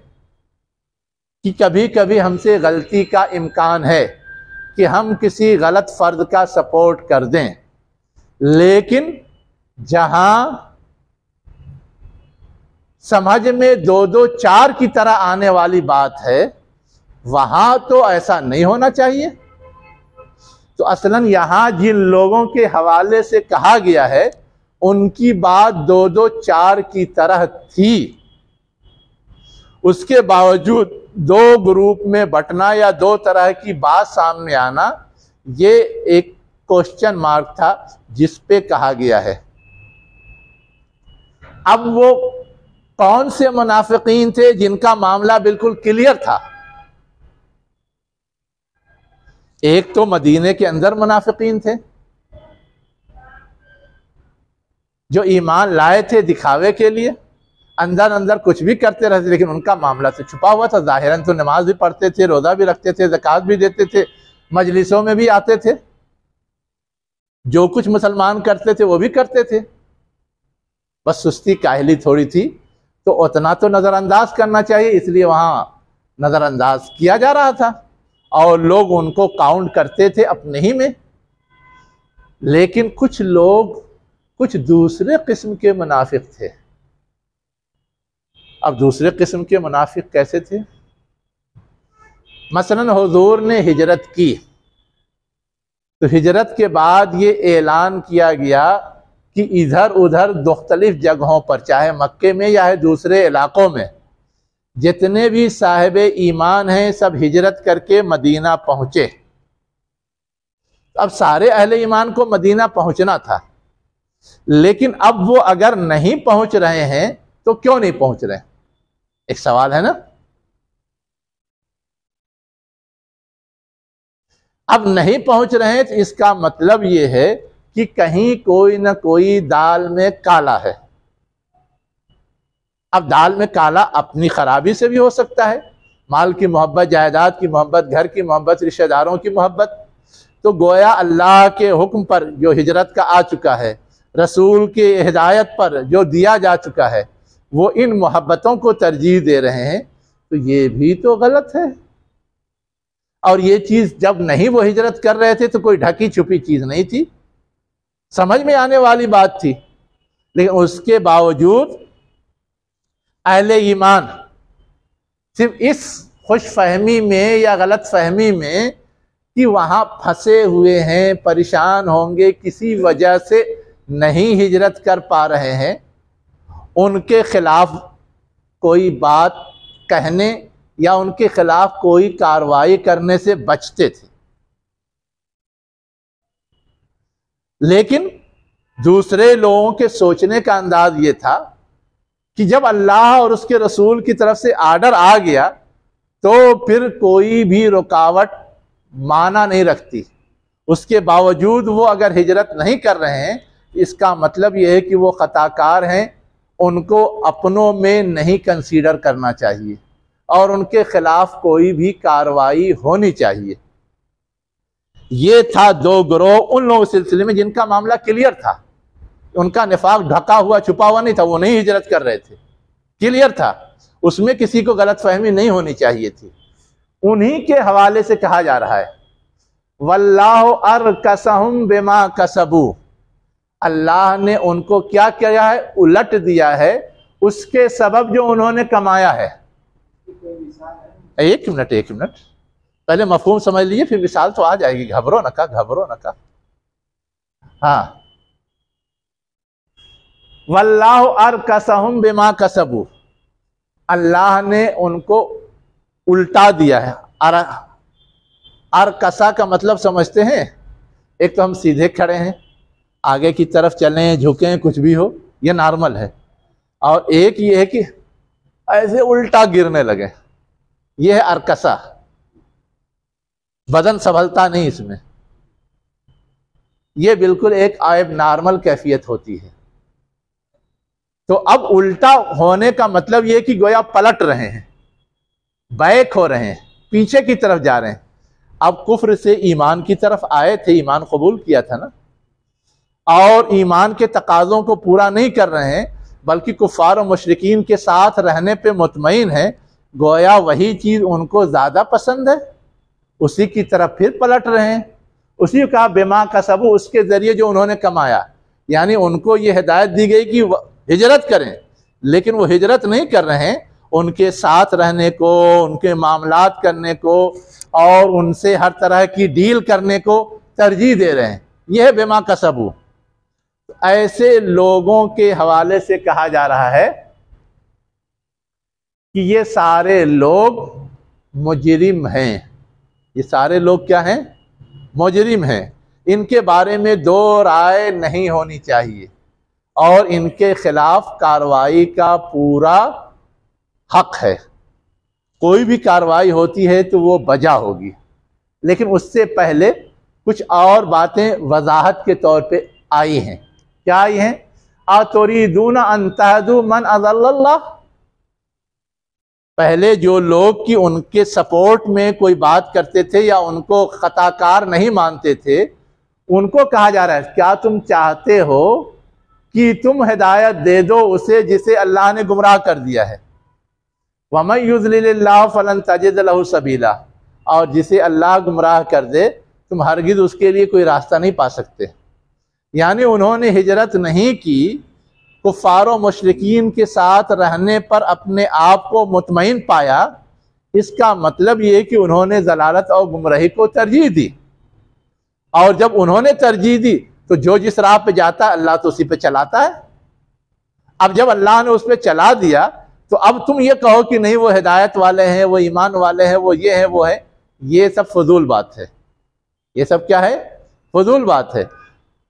कि कभी कभी हमसे गलती का इम्कान है कि हम किसी गलत फर्द का सपोर्ट कर दें, लेकिन जहां समझ में दो दो चार की तरह आने वाली बात है वहां तो ऐसा नहीं होना चाहिए। तो असलन यहां जिन लोगों के हवाले से कहा गया है उनकी बात दो दो चार की तरह थी, उसके बावजूद दो ग्रुप में बंटना या दो तरह की बात सामने आना, ये एक क्वेश्चन मार्क था जिस पे कहा गया है। अब वो कौन से मुनाफिकीन थे जिनका मामला बिल्कुल क्लियर था? एक तो मदीने के अंदर मुनाफिकीन थे जो ईमान लाए थे दिखावे के लिए, अंदर अंदर कुछ भी करते रहते, लेकिन उनका मामला तो छुपा हुआ था। जाहिरन तो नमाज भी पढ़ते थे, रोजा भी रखते थे, ज़कात भी देते थे, मजलिसों में भी आते थे, जो कुछ मुसलमान करते थे वो भी करते थे। बस सुस्ती काहली थोड़ी थी, तो उतना तो नज़रअंदाज करना चाहिए, इसलिए वहाँ नज़रअंदाज किया जा रहा था और लोग उनको काउंट करते थे अपने ही में। लेकिन कुछ लोग कुछ दूसरे किस्म के मुनाफिक थे। अब दूसरे किस्म के मुनाफिक कैसे थे? मसलन हुजूर ने हिजरत की, तो हिजरत के बाद ये ऐलान किया गया कि इधर उधर मुख्तलिफ जगहों पर, चाहे मक्के में या है दूसरे इलाकों में, जितने भी साहिब ईमान हैं सब हिजरत करके मदीना पहुंचे। अब सारे अहले ईमान को मदीना पहुंचना था, लेकिन अब वो अगर नहीं पहुंच रहे हैं तो क्यों नहीं पहुंच रहे? एक सवाल है ना। अब नहीं पहुंच रहे हैं तो इसका मतलब ये है कि कहीं कोई ना कोई दाल में काला है। अब दाल में काला अपनी खराबी से भी हो सकता है, माल की मोहब्बत, जायदाद की मोहब्बत, घर की मोहब्बत, रिश्तेदारों की मोहब्बत। तो गोया अल्लाह के हुक्म पर जो हिजरत का आ चुका है, रसूल के हिदायत पर जो दिया जा चुका है, वो इन मोहब्बतों को तरजीह दे रहे हैं, तो ये भी तो गलत है। और ये चीज़ जब नहीं वो हिजरत कर रहे थे तो कोई ढकी छुपी चीज़ नहीं थी, समझ में आने वाली बात थी। लेकिन उसके बावजूद अहले ईमान सिर्फ इस खुश फहमी में या गलत फहमी में कि वहाँ फंसे हुए हैं, परेशान होंगे, किसी वजह से नहीं हिजरत कर पा रहे हैं, उनके खिलाफ कोई बात कहने या उनके खिलाफ कोई कार्रवाई करने से बचते थे। लेकिन दूसरे लोगों के सोचने का अंदाज ये था कि जब अल्लाह और उसके रसूल की तरफ से आर्डर आ गया तो फिर कोई भी रुकावट माना नहीं रखती। उसके बावजूद वो अगर हिजरत नहीं कर रहे हैं, इसका मतलब यह है कि वो खताकार हैं, उनको अपनों में नहीं कंसीडर करना चाहिए और उनके खिलाफ कोई भी कार्रवाई होनी चाहिए। ये था दो गिरोह उन लोगों के सिलसिले में जिनका मामला क्लियर था, उनका निफाक ढका हुआ छुपा हुआ नहीं था, वो नहीं हिजरत कर रहे थे, क्लियर था, उसमें किसी को गलतफहमी नहीं होनी चाहिए थी। उन्हीं के हवाले से कहा जा रहा है वल्लाहु अरकसहुम बिमा कसबू, अल्लाह ने उनको क्या किया है? उलट दिया है उसके सबब जो उन्होंने कमाया है। एक मिनट पहले मफहूम समझ लीजिए, फिर मिसाल तो आ जाएगी, घबरो न का। हाँ, वल्लाहु अरकसहुम बिमा कसबू, अल्लाह ने उनको उल्टा दिया है। अरकसा का मतलब समझते हैं? एक तो हम सीधे खड़े हैं, आगे की तरफ चलें, झुकें, कुछ भी हो, ये नॉर्मल है, और एक ये है कि ऐसे उल्टा गिरने लगे, ये है अरकसा। बदन संभलता नहीं इसमें, ये बिल्कुल एक आयब नॉर्मल कैफियत होती है। तो अब उल्टा होने का मतलब यह कि गोया पलट रहे हैं, बैक हो रहे हैं, पीछे की तरफ जा रहे हैं। अब कुफ्र से ईमान की तरफ आए थे, ईमान कबूल किया था ना, और ईमान के तकाज़ों को पूरा नहीं कर रहे हैं, बल्कि कुफ़ार और मुशरिकीन के साथ रहने पे मुतमईन है। गोया वही चीज़ उनको ज़्यादा पसंद है, उसी की तरफ फिर पलट रहे हैं। उसी का बेमा कसबू, उसके ज़रिए जो उन्होंने कमाया, यानी उनको ये हिदायत दी गई कि हिजरत करें, लेकिन वो हिजरत नहीं कर रहे हैं, उनके साथ रहने को, उनके मामलात करने को और उनसे हर तरह की डील करने को तरजीह दे रहे हैं। यह है बेमा कसबू। ऐसे लोगों के हवाले से कहा जा रहा है कि ये सारे लोग मुजरिम हैं। ये सारे लोग क्या हैं? मुजरिम हैं। इनके बारे में दो राय नहीं होनी चाहिए और इनके खिलाफ कार्रवाई का पूरा हक है। कोई भी कार्रवाई होती है तो वो बजा होगी, लेकिन उससे पहले कुछ और बातें वजाहत के तौर पे आई हैं। क्या आई हैं? अतुरीदून अन तहदू मन अज़ल्लल्लाह। पहले जो लोग कि उनके सपोर्ट में कोई बात करते थे या उनको खताकार नहीं मानते थे, उनको कहा जा रहा है क्या तुम चाहते हो कि तुम हिदायत दे दो उसे जिसे अल्लाह ने गुमराह कर दिया है? वमन युज़्लिलिल्लाहु फलन तजिद लहू सबीला। और जिसे अल्लाह गुमराह कर दे तुम हरगिज उसके लिए कोई रास्ता नहीं पा सकते। यानी उन्होंने हिजरत नहीं की, कुफ़ार और मुशरिकीन के साथ रहने पर अपने आप को मुतमईन पाया। इसका मतलब ये कि उन्होंने जलालत और गुमराही को तरजीह दी, और जब उन्होंने तरजीह दी तो जो जिस राह पे जाता है अल्लाह तो उसी पे चलाता है। अब जब अल्लाह ने उस पे चला दिया तो अब तुम ये कहो कि नहीं वो हिदायत वाले हैं, वो ईमान वाले हैं, वो ये है वो है, ये सब फजूल बात है। ये सब क्या है? फजूल बात है।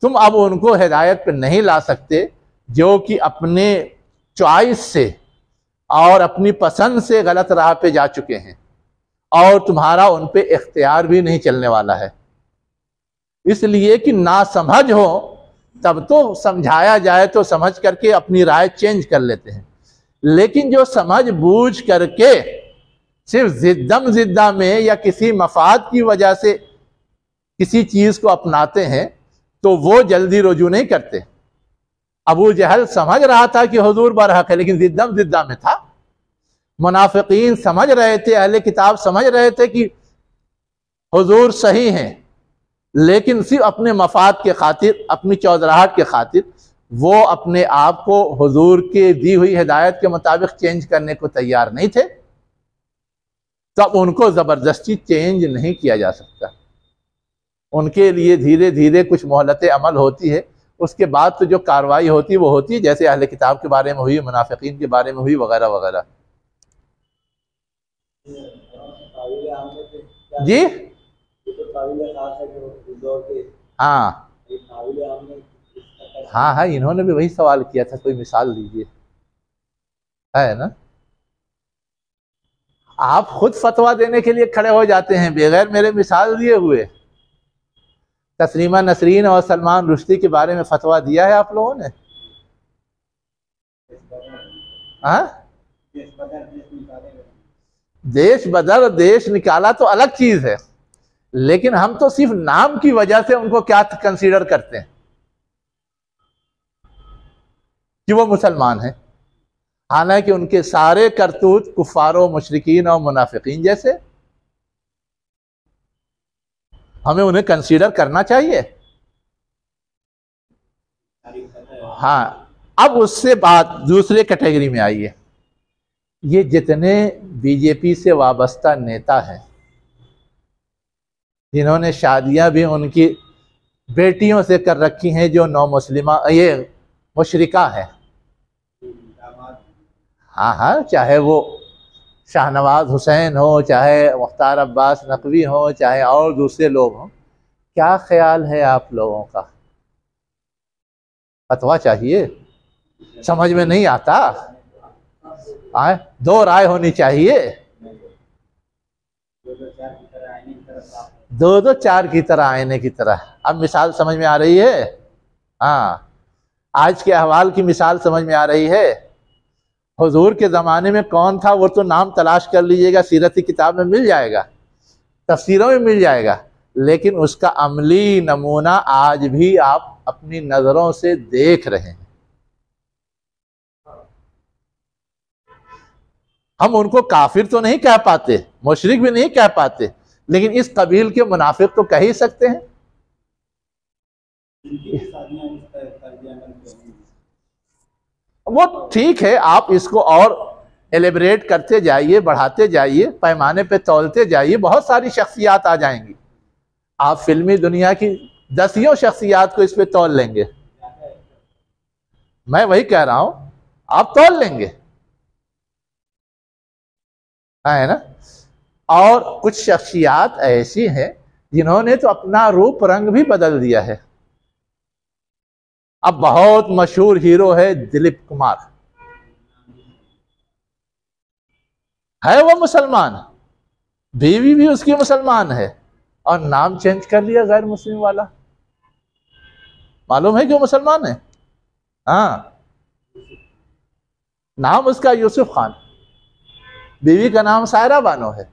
तुम अब उनको हिदायत पे नहीं ला सकते जो कि अपने चॉइस से और अपनी पसंद से गलत राह पे जा चुके हैं, और तुम्हारा उन पे इख्तियार भी नहीं चलने वाला है। इसलिए कि ना समझ हो तब तो समझाया जाए तो समझ करके अपनी राय चेंज कर लेते हैं, लेकिन जो समझ बूझ करके सिर्फ जिद्दम जिद्दा में या किसी मफाद की वजह से किसी चीज को अपनाते हैं तो वो जल्दी रुजू नहीं करते। अबू जहल समझ रहा था कि हुजूर बरहक है, लेकिन जिद्दम जिद्दा में था। मुनाफिकीन समझ रहे थे, अहले किताब समझ रहे थे कि हुजूर सही हैं, लेकिन सिर्फ अपने मफाद के खातिर, अपनी चौधराहट के खातिर वो अपने आप को हुजूर के दी हुई हिदायत के मुताबिक चेंज करने को तैयार नहीं थे। तो अब उनको जबरदस्ती चेंज नहीं किया जा सकता। उनके लिए धीरे धीरे कुछ मोहलत अमल होती है, उसके बाद तो जो कार्रवाई होती है वो होती है, जैसे अहले किताब के बारे में हुई, मुनाफिकीन के बारे में हुई, वगैरह वगैरह। जी हाँ हाँ हाँ, इन्होंने भी वही सवाल किया था, कोई मिसाल दीजिए, है ना। आप खुद फतवा देने के लिए खड़े हो जाते हैं बगैर मेरे मिसाल दिए हुए। तस्लीमा नसरीन और सलमान रुश्दी के बारे में फतवा दिया है आप लोगों ने? हाँ, देश बदल देश निकाला तो अलग चीज है, लेकिन हम तो सिर्फ नाम की वजह से उनको क्या कंसीडर करते हैं कि वो मुसलमान हैं, हालांकि उनके सारे करतूत कुफारों, मुशरिकीन और मुनाफिकीन जैसे। हमें उन्हें कंसीडर करना चाहिए। हाँ, अब उससे बात दूसरे कैटेगरी में आई है। ये जितने बीजेपी से वाबस्ता नेता हैं, जिन्होंने शादियां भी उनकी बेटियों से कर रखी हैं जो नौ मुस्लिमा, ये मुशरिका है। हाँ हाँ, चाहे वो शाहनवाज हुसैन हो, चाहे मुख्तार अब्बास नकवी हो, चाहे और दूसरे लोग हों, क्या ख्याल है आप लोगों का? फतवा चाहिए, समझ में नहीं आता, दो राय होनी चाहिए। दो दो चार की तरह, आईने की तरह। अब मिसाल समझ में आ रही है? हाँ, आज के अहवाल की मिसाल समझ में आ रही है। हुजूर के ज़माने में कौन था वो तो नाम तलाश कर लीजिएगा, सीरत की किताब में मिल जाएगा, तफसीरों में मिल जाएगा, लेकिन उसका अमली नमूना आज भी आप अपनी नज़रों से देख रहे हैं। हम उनको काफिर तो नहीं कह पाते, मुशरिक भी नहीं कह पाते, लेकिन इस कबील के मुनाफिक तो कह ही सकते हैं। वो ठीक है, आप इसको और एलिब्रेट करते जाइए, बढ़ाते जाइए, पैमाने पे तौलते जाइए, बहुत सारी शख्सियात आ जाएंगी। आप फिल्मी दुनिया की दसियों शख्सियात को इस पे तौल लेंगे। मैं वही कह रहा हूं, आप तौल लेंगे, है ना। और कुछ शख्सियात ऐसी हैं जिन्होंने तो अपना रूप रंग भी बदल दिया है। अब बहुत मशहूर हीरो है दिलीप कुमार, है वो मुसलमान, बीवी भी उसकी मुसलमान है, और नाम चेंज कर लिया गैर मुस्लिम वाला। मालूम है क्यों मुसलमान है? हाँ, नाम उसका यूसुफ खान, बीवी का नाम सायरा बानो है।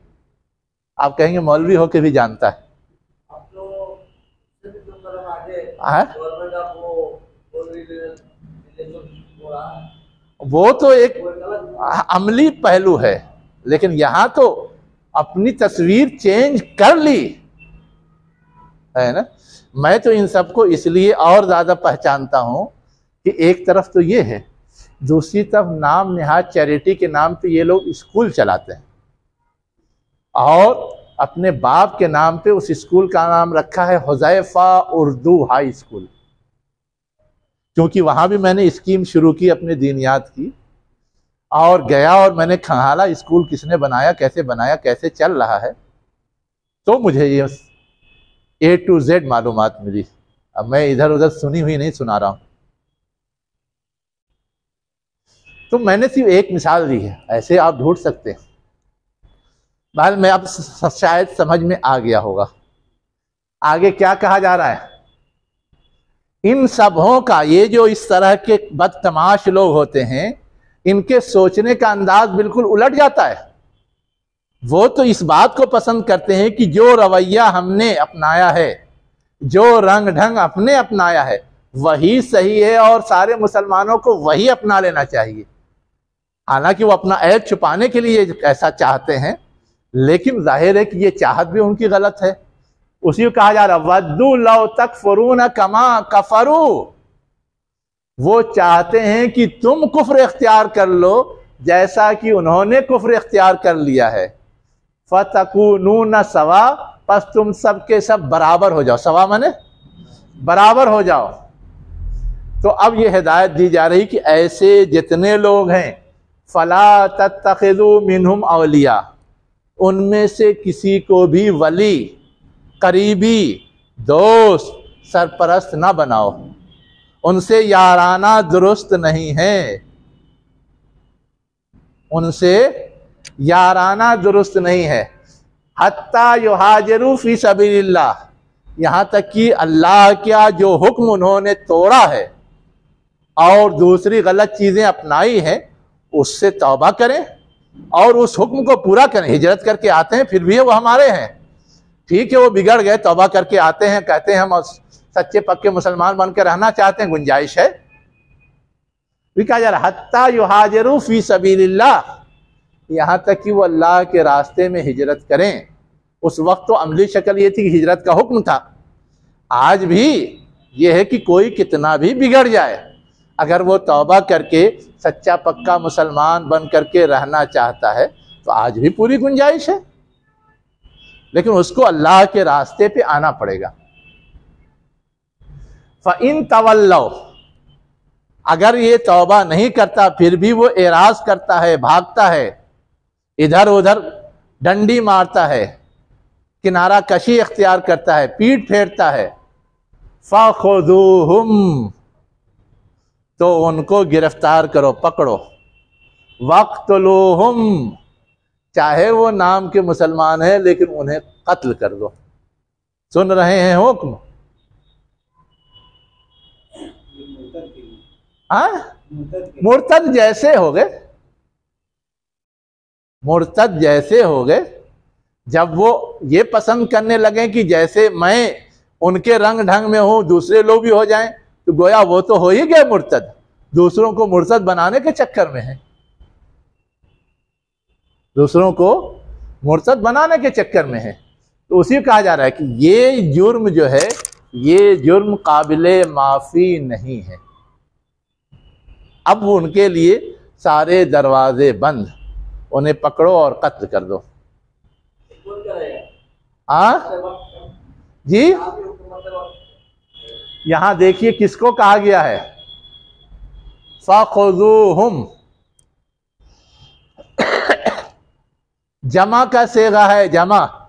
आप कहेंगे मौलवी होके भी जानता है। अब तो मतलब आगे हाँ? गवर्नमेंट ऑफ वो तो एक अमली पहलू है, लेकिन यहां तो अपनी तस्वीर चेंज कर ली है ना। मैं तो इन सबको इसलिए और ज्यादा पहचानता हूं कि एक तरफ तो ये है, दूसरी तरफ नाम निहाद चैरिटी के नाम पे ये लोग स्कूल चलाते हैं, और अपने बाप के नाम पे उस स्कूल का नाम रखा है हुज़ैफा उर्दू हाई स्कूल। क्योंकि वहां भी मैंने स्कीम शुरू की अपने दीनियात की, और गया और मैंने खंगाला स्कूल किसने बनाया, कैसे बनाया, कैसे चल रहा है, तो मुझे ये A to Z मालूमात मिली। अब मैं इधर उधर सुनी हुई नहीं सुना रहा हूं। तो मैंने सिर्फ एक मिसाल दी है, ऐसे आप ढूंढ सकते हैं। बहरहाल मैं अब शायद समझ में आ गया होगा आगे क्या कहा जा रहा है। इन सबों का, ये जो इस तरह के बदतमाश लोग होते हैं, इनके सोचने का अंदाज बिल्कुल उलट जाता है। वो तो इस बात को पसंद करते हैं कि जो रवैया हमने अपनाया है, जो रंग ढंग अपने अपनाया है, वही सही है और सारे मुसलमानों को वही अपना लेना चाहिए। हालांकि वो अपना ऐब छुपाने के लिए ऐसा चाहते हैं, लेकिन जाहिर है कि ये चाहत भी उनकी गलत है। उसी को कहा जा रहा वद्दू लौ तकफुरून कमा कफरू, वो चाहते हैं कि तुम कुफ्र इख्तियार कर लो जैसा कि उन्होंने कुफ्र इख्तियार कर लिया है। फतकूनून सवा, बस तुम सब के सब बराबर हो जाओ। सवा माने बराबर हो जाओ। तो अब ये हिदायत दी जा रही कि ऐसे जितने लोग हैं, फला तत्तखिज़ू मिनहुम औलिया, उनमें से किसी को भी वली, करीबी, दोस्त, सरपरस्त ना बनाओ, उनसे याराना दुरुस्त नहीं है, उनसे याराना दुरुस्त नहीं है। हत्ता युहाजिरू फी सबीलिल्लाह, यहाँ तक कि अल्लाह का जो हुक्म उन्होंने तोड़ा है और दूसरी गलत चीजें अपनाई हैं, उससे तौबा करें और उस हुक्म को पूरा करें। हिजरत करके आते हैं फिर भी वो हमारे हैं, ठीक है, वो बिगड़ गए, तौबा करके आते हैं, कहते हैं हम सच्चे पक्के मुसलमान बनकर रहना चाहते हैं, गुंजाइश है। भी कहा जा रहा हत्ता युहाजिरू फी सबीलिल्लाह, यहाँ तक कि वो अल्लाह के रास्ते में हिजरत करें। उस वक्त तो अमली शक्ल ये थी कि हिजरत का हुक्म था। आज भी ये है कि कोई कितना भी बिगड़ जाए, अगर वो तौबा करके सच्चा पक्का मुसलमान बन करके रहना चाहता है तो आज भी पूरी गुंजाइश है, लेकिन उसको अल्लाह के रास्ते पे आना पड़ेगा। फ़इन तवल्लौ, अगर ये तौबा नहीं करता फिर भी वो एराज करता है, भागता है, इधर उधर डंडी मारता है, किनारा कशी इख्तियार करता है, पीठ फेरता है, फ़ख़ुज़ूहुम, तो उनको गिरफ्तार करो, पकड़ो, वक़्तुलूहुम, चाहे वो नाम के मुसलमान है लेकिन उन्हें कत्ल कर दो। सुन रहे हैं हुक्म? मुर्तद जैसे हो गए, मुर्तद जैसे हो गए जब वो ये पसंद करने लगे कि जैसे मैं उनके रंग ढंग में हूं दूसरे लोग भी हो जाएं, तो गोया वो तो हो ही गए मुर्तद, दूसरों को मुर्तद बनाने के चक्कर में है, दूसरों को मुर्तद बनाने के चक्कर में है। तो उसी कहा जा रहा है कि ये जुर्म जो है, ये जुर्म काबिले माफी नहीं है। अब उनके लिए सारे दरवाजे बंद, उन्हें पकड़ो और कत्ल कर दो। जी, यहां देखिए किसको कहा गया है, फ़ख़ुज़ूहुम, जमा का सेगा है, जमा।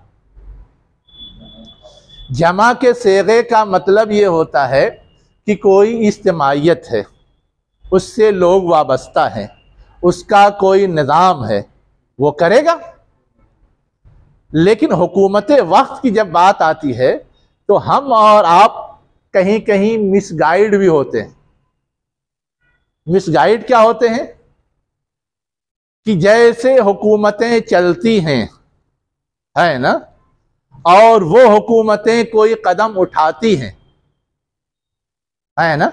जमा के सेगे का मतलब ये होता है कि कोई इज्तिमाइयत है, उससे लोग वाबस्ता हैं, उसका कोई निज़ाम है, वो करेगा। लेकिन हुकूमत वक्त की जब बात आती है तो हम और आप कहीं कहीं मिसगाइड भी होते हैं। मिसगाइड क्या होते हैं कि जैसे हुकूमतें चलती हैं, है ना, और वो हुकूमतें कोई कदम उठाती हैं, है ना,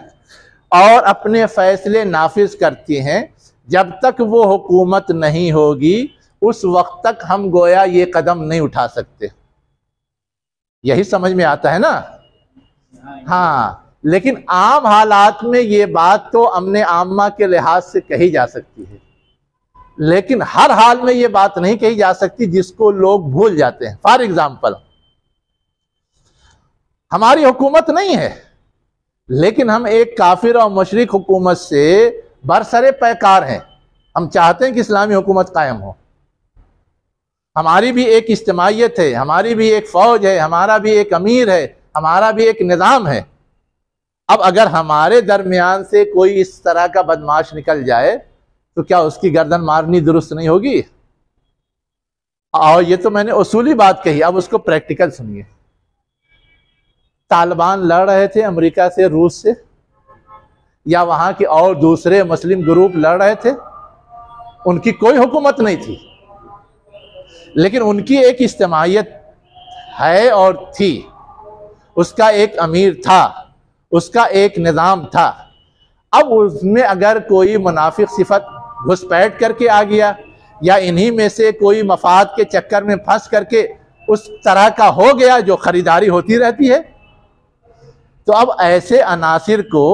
और अपने फैसले नाफिज करती हैं, जब तक वो हुकूमत नहीं होगी उस वक्त तक हम गोया ये कदम नहीं उठा सकते। यही समझ में आता है ना? हाँ, लेकिन आम हालात में ये बात तो अमने आम्मा के लिहाज से कही जा सकती है, लेकिन हर हाल में ये बात नहीं कही जा सकती जिसको लोग भूल जाते हैं। फॉर एग्जाम्पल, हमारी हुकूमत नहीं है, लेकिन हम एक काफिर और मुशरिक हुकूमत से बरसरे पैकार हैं। हम चाहते हैं कि इस्लामी हुकूमत कायम हो। हमारी भी एक इज्तिमाइयत है, हमारी भी एक फौज है, हमारा भी एक अमीर है, हमारा भी एक निज़ाम है। अब अगर हमारे दरमियान से कोई इस तरह का बदमाश निकल जाए तो क्या उसकी गर्दन मारनी दुरुस्त नहीं होगी? और ये तो मैंने उसूली बात कही, अब उसको प्रैक्टिकल सुनिए। तालिबान लड़ रहे थे अमेरिका से, रूस से, या वहां के और दूसरे मुस्लिम ग्रुप लड़ रहे थे, उनकी कोई हुकूमत नहीं थी, लेकिन उनकी एक इज्तिमाइयत है और थी, उसका एक अमीर था, उसका एक निज़ाम था। अब उसमें अगर कोई मुनाफिक सिफत घुसपैठ करके आ गया, या इन्हीं में से कोई मफाद के चक्कर में फंस करके उस तरह का हो गया जो खरीदारी होती रहती है, तो अब ऐसे अनासिर को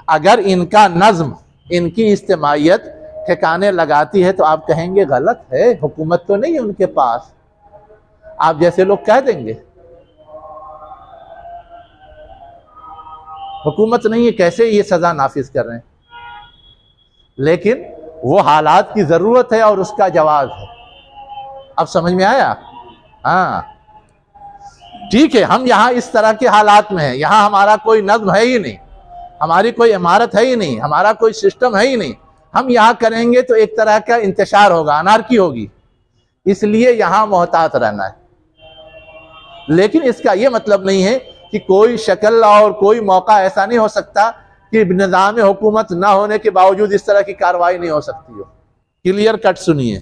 अगर इनका नज़्म, इनकी इज्तिमाइयत ठिकाने लगाती है तो आप कहेंगे गलत है, हुकूमत तो नहीं है उनके पास। आप जैसे लोग कह देंगे हुकूमत नहीं है, कैसे ये सजा नाफिज कर रहे हैं। लेकिन वो हालात की जरूरत है और उसका जवाब है। अब समझ में आया? हाँ, ठीक है, हम यहाँ इस तरह के हालात में हैं, यहाँ हमारा कोई नज़्म है ही नहीं, हमारी कोई इमारत है ही नहीं, हमारा कोई सिस्टम है ही नहीं। हम यहाँ करेंगे तो एक तरह का इंतशार होगा, अनार्की होगी, इसलिए यहाँ मोहतात रहना है। लेकिन इसका यह मतलब नहीं है कि कोई शक्ल और कोई मौका ऐसा नहीं हो सकता कि निज़ाम हुकूमत ना होने के बावजूद इस तरह की कार्रवाई नहीं हो सकती हो। क्लियर कट सुनिए।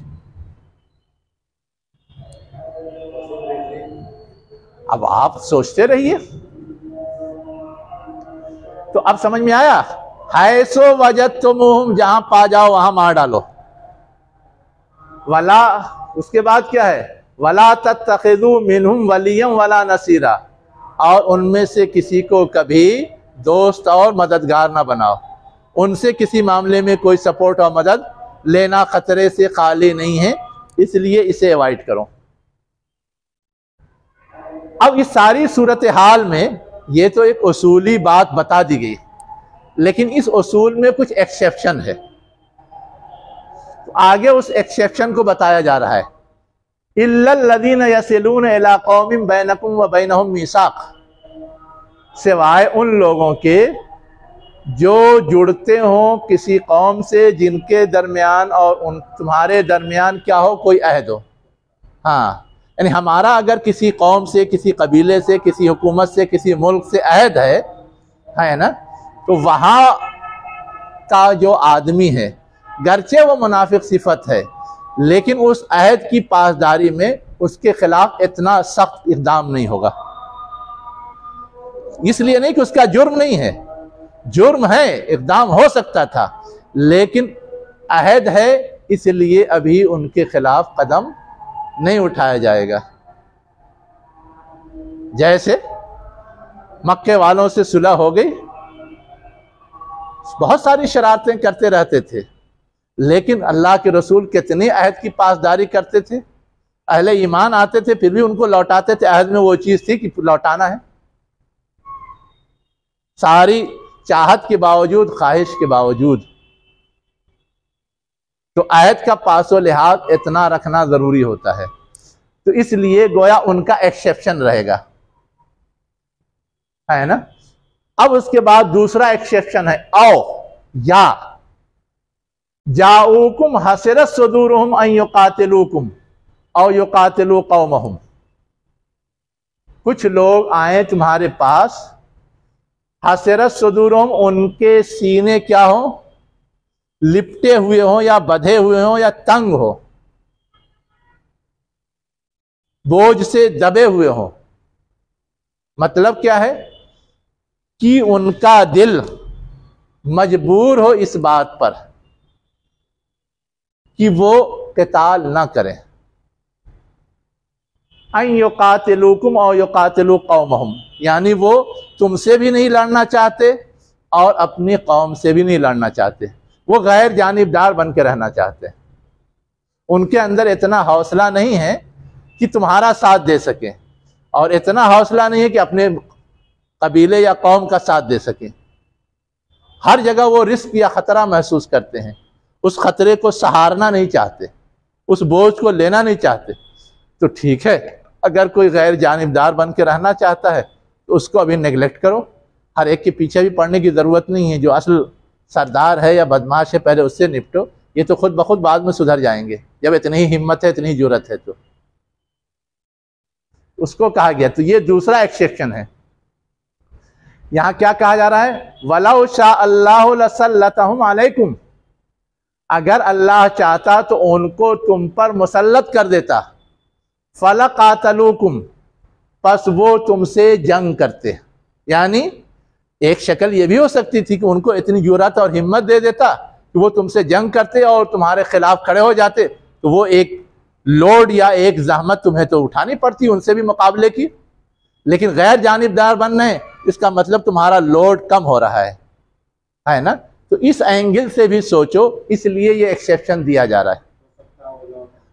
अब आप सोचते रहिए। तो अब समझ में आया? है सो वजद तुम जहां पा जाओ वहां मार डालो। वला, उसके बाद क्या है? वला तत्तखिज़ू मिनहुम वलिय्यम वला नसीरा, और उनमें से किसी को कभी दोस्त और मददगार ना बनाओ। उनसे किसी मामले में कोई सपोर्ट और मदद लेना खतरे से खाली नहीं है, इसलिए इसे अवॉइड करो। अब इस सारी सूरत हाल में ये तो एक उसूली बात बता दी गई, लेकिन इस उसूल में कुछ एक्सेप्शन है। तो आगे उस एक्सेप्शन को बताया जा रहा है। इल्लल्लज़ीना यसिलून इला कौमिन बैनकुम व बैनहुम मीसाक, सिवाय उन लोगों के जो जुड़ते हों किसी कौम से जिनके दरमियान और उन तुम्हारे दरमियान क्या हो, कोई अहद हो। हाँ, यानी हमारा अगर किसी कौम से, किसी कबीले से, किसी हुकूमत से, किसी मुल्क से अहद है ना, तो वहाँ का जो आदमी है, गरचे वो मुनाफिक सिफत है, लेकिन उस अहद की पासदारी में उसके खिलाफ इतना सख्त इक़दाम नहीं होगा। इसलिए नहीं कि उसका जुर्म नहीं है, जुर्म है, इक़दाम हो सकता था, लेकिन अहद है, इसलिए अभी उनके खिलाफ कदम नहीं उठाया जाएगा। जैसे मक्के वालों से सुलह हो गई, बहुत सारी शरारतें करते रहते थे, लेकिन अल्लाह के रसूल कितनी अहद की पासदारी करते थे। अहले ईमान आते थे फिर भी उनको लौटाते थे। अहद में वो चीज थी कि लौटाना है, सारी चाहत के बावजूद, ख्वाहिश के बावजूद। तो अहद का पासो लिहाज इतना रखना जरूरी होता है। तो इसलिए गोया उनका एक्सेप्शन रहेगा, है ना। अब उसके बाद दूसरा एक्सेप्शन है औ या जाऊकुम हसरत सुदूरुहुम अन युकातिलूकुम औ युकातिलू कौमहुम। कुछ लोग आए तुम्हारे पास, हसरत सुदूरुहुम, उनके सीने क्या हो, लिपटे हुए हो या बंधे हुए हो या तंग हो, बोझ से दबे हुए हो। मतलब क्या है कि उनका दिल मजबूर हो इस बात पर कि वो क़िताल ना करें। अन युकातिलूकुम और युकातिलू कौमहुम, यानी वो तुमसे भी नहीं लड़ना चाहते और अपनी कौम से भी नहीं लड़ना चाहते, वो गैर जानिबदार बन के रहना चाहते। उनके अंदर इतना हौसला नहीं है कि तुम्हारा साथ दे सके और इतना हौसला नहीं है कि अपने कबीले या कौम का साथ दे सके। हर जगह वो रिस्क या खतरा महसूस करते हैं, उस खतरे को सहारना नहीं चाहते, उस बोझ को लेना नहीं चाहते। तो ठीक है, अगर कोई गैर जानिबदार बन के रहना चाहता है तो उसको अभी नेगलेक्ट करो, हर एक के पीछे भी पड़ने की ज़रूरत नहीं है। जो असल सरदार है या बदमाश है पहले उससे निपटो, ये तो खुद ब खुद बाद में सुधर जाएंगे जब इतनी ही हिम्मत है, इतनी ही जुर्रत है। तो उसको कहा गया। तो ये दूसरा एक्सेप्शन है। यहां क्या कहा जा रहा है, वलाउ शाअ अल्लाहु लसल्लतहुम अलैकुम, अगर अल्लाह चाहता तो उनको तुम पर मुसल्लत कर देता, फलकातलूकुम, बस वो तुमसे जंग करते। यानी एक शक्ल ये भी हो सकती थी कि उनको इतनी जुर्रत और हिम्मत दे देता कि वो तुमसे जंग करते और तुम्हारे खिलाफ खड़े हो जाते, तो वो एक लोड या एक जहमत तुम्हें तो उठानी पड़ती उनसे भी मुकाबले की। लेकिन गैर जानिबदार बन रहे, इसका मतलब तुम्हारा लोड कम हो रहा है ना। तो इस एंगल से भी सोचो, इसलिए ये एक्सेप्शन दिया जा रहा है,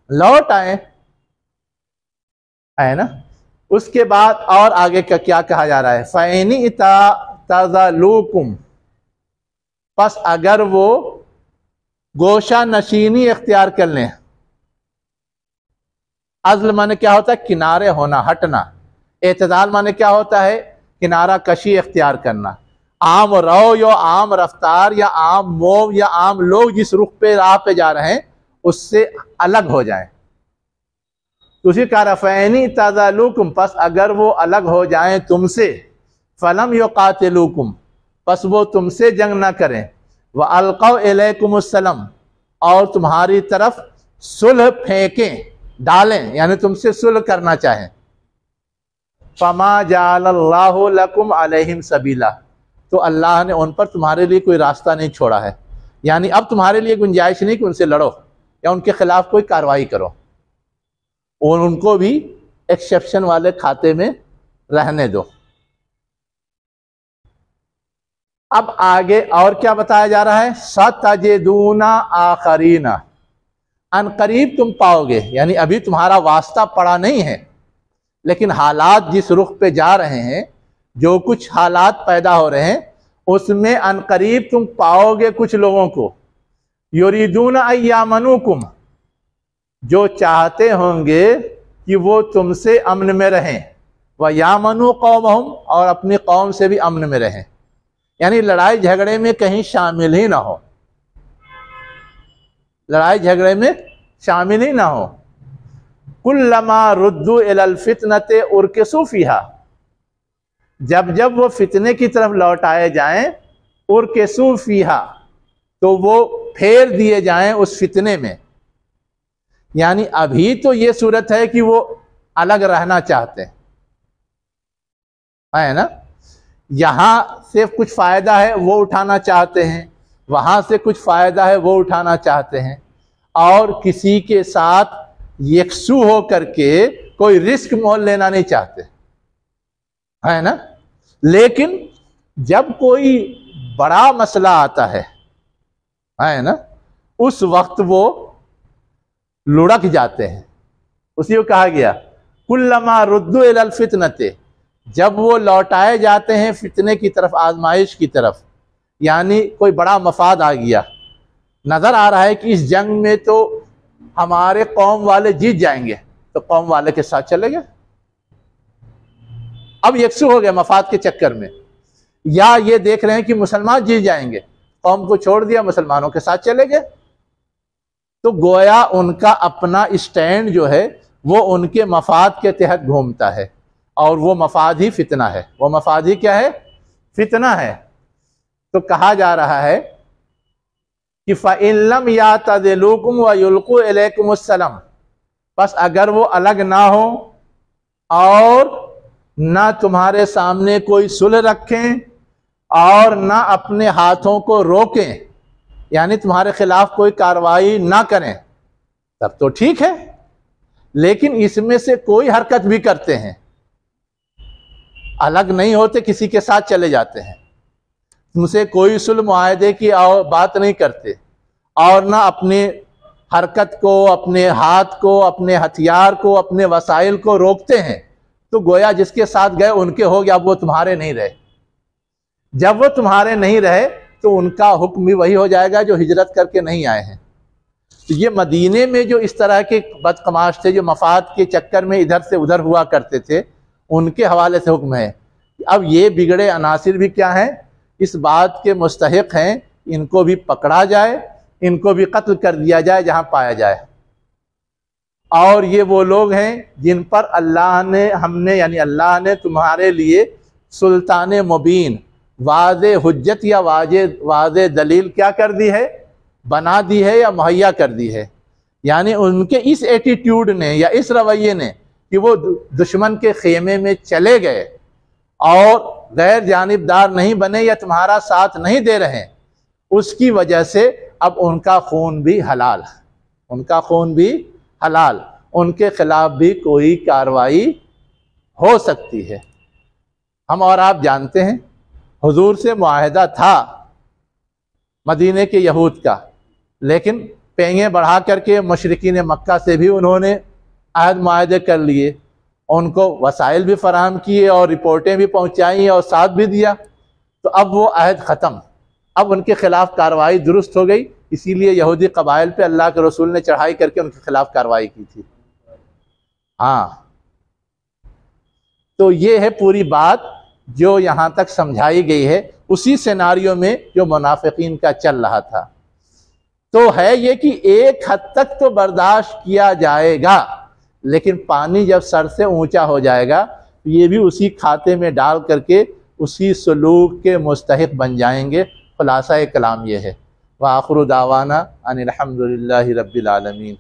लौट आए, है ना। उसके बाद और आगे का क्या कहा जा रहा है, फ़ैनी तज़लूकुम, बस अगर वो गोशा नशीनी इख्तियार कर लें। अज़ल माने क्या होता है, किनारे होना, हटना। एतदाल माने क्या होता है, किनारा कशी इख्तियार करना। आम रो या आम रफ्तार या आम मोव या आम लोग जिस रुख पे राह पे जा रहे हैं उससे अलग हो जाएं। तो उसी का रफ़ैनी तज़लूकुम, बस अगर वो अलग हो जाएं तुमसे, फलम युकातिलूकुम, बस वो तुमसे जंग ना करें, व अलक़ौ इलैकुमुस्सलम, और तुम्हारी तरफ सुलह फेंकें, डालें, यानी तुमसे सुलह करना चाहें। फमा जालल्लाहु लकुम अलैहिम सबीला, तो अल्लाह ने उन पर तुम्हारे लिए कोई रास्ता नहीं छोड़ा है। यानी अब तुम्हारे लिए गुंजाइश नहीं कि उनसे लड़ो या उनके खिलाफ कोई कार्रवाई करो, और उनको भी एक्सेप्शन वाले खाते में रहने दो। अब आगे और क्या बताया जा रहा है, सतजिदूना आखरीना, अनकरीब तुम पाओगे, यानी अभी तुम्हारा वास्ता पड़ा नहीं है, लेकिन हालात जिस रुख पे जा रहे हैं, जो कुछ हालात पैदा हो रहे हैं, उसमें अनकरीब तुम पाओगे कुछ लोगों को, युरीदूना अय्यामनुकुम, जो चाहते होंगे कि वो तुमसे अमन में रहें, व यामनु कौमहुम, और अपनी कौम से भी अमन में रहें, यानी लड़ाई झगड़े में कहीं शामिल ही ना हो, लड़ाई झगड़े में शामिल ही ना हो। कुल्लमा रुद्दू इलल फितनते उरकिसू फीहा, जब जब वो फितने की तरफ लौटाए जाएं, उरकिसू फीहा, तो वो फेर दिए जाएं उस फितने में। यानी अभी तो ये सूरत है कि वो अलग रहना चाहते हैं, है ना, यहां से कुछ फायदा है वो उठाना चाहते हैं, वहां से कुछ फायदा है वो उठाना चाहते हैं, और किसी के साथ यकसू हो करके कोई रिस्क मोल लेना नहीं चाहते, है ना। लेकिन जब कोई बड़ा मसला आता है ना, उस वक्त वो लुढ़क जाते हैं। उसी को कहा गया कुल्लमा रुद्दू इलल फितनते, जब वो लौटाए जाते हैं फितने की तरफ, आजमाइश की तरफ, यानी कोई बड़ा मफाद आ गया, नजर आ रहा है कि इस जंग में तो हमारे कौम वाले जीत जाएंगे, तो कौम वाले के साथ चले गए। अब यकसू हो गए मफाद के चक्कर में, या ये देख रहे हैं कि मुसलमान जीत जाएंगे, कौम को छोड़ दिया, मुसलमानों के साथ चले गए। तो गोया उनका अपना स्टैंड जो है वो उनके मफाद के तहत घूमता है, और वो मफाद ही फितना है। वो मफाद ही क्या है? फितना है। तो कहा जा रहा है कि फ़इल्लम यातज़िलूकुम व युल्क़ू इलैकुमुस्सलाम, बस अगर वो अलग ना हो और ना तुम्हारे सामने कोई सुलह रखें और ना अपने हाथों को रोकें, यानी तुम्हारे खिलाफ कोई कार्रवाई ना करें, तब तो ठीक है। लेकिन इसमें से कोई हरकत भी करते हैं, अलग नहीं होते, किसी के साथ चले जाते हैं, तुमसे कोई सुलह मुआहदे की बात नहीं करते, और ना अपने हरकत को, अपने हाथ को, अपने हथियार को, अपने वसाइल को रोकते हैं, तो गोया जिसके साथ गए उनके हो गया, अब वो तुम्हारे नहीं रहे। जब वो तुम्हारे नहीं रहे तो उनका हुक्म भी वही हो जाएगा जो हिजरत करके नहीं आए हैं। तो ये मदीने में जो इस तरह के बदकमाश थे, जो मफाद के चक्कर में इधर से उधर हुआ करते थे, उनके हवाले से हुक्म है। अब ये बिगड़े अनासिर भी क्या हैं, इस बात के मुस्तहिक हैं, इनको भी पकड़ा जाए, इनको भी कत्ल कर दिया जाए जहां पाया जाए। और ये वो लोग हैं जिन पर अल्लाह ने तुम्हारे लिए सुल्तान मुबीन, वाज़े हुज्जत या वाज़े दलील क्या कर दी है, बना दी है या मुहैया कर दी है। यानी उनके इस एटीट्यूड ने या इस रवैये ने कि वो दुश्मन के खेमे में चले गए और गैर जानिबदार नहीं बने या तुम्हारा साथ नहीं दे रहे, उसकी वजह से अब उनका खून भी हलाल, उनका खून भी हलाल, उनके खिलाफ भी कोई कार्रवाई हो सकती है। हम और आप जानते हैं हुजूर से मुआहदा था मदीने के यहूद का, लेकिन पेंगे बढ़ा करके मुशरिकीन मक्का से भी उन्होंने अहद मुआहदे कर लिए, उनको वसाइल भी फराहम किए और रिपोर्टें भी पहुंचाई और साथ भी दिया। तो अब वो अहद ख़त्म, अब उनके खिलाफ कार्रवाई दुरुस्त हो गई। इसीलिए यहूदी कबाइल पे अल्लाह के रसूल ने चढ़ाई करके उनके खिलाफ कार्रवाई की थी। हाँ, तो ये है पूरी बात जो यहाँ तक समझाई गई है, उसी सिनारियो में जो मुनाफिकीन का चल रहा था। तो है ये कि एक हद तक तो बर्दाश्त किया जाएगा, लेकिन पानी जब सर से ऊंचा हो जाएगा तो ये भी उसी खाते में डाल करके उसी सलूक के मुस्तहिक बन जाएंगे। खुलासा कलाम ये है। व आखिरु दावाना अनिल हम्दुलिल्लाहि रब्बिल आलमीन।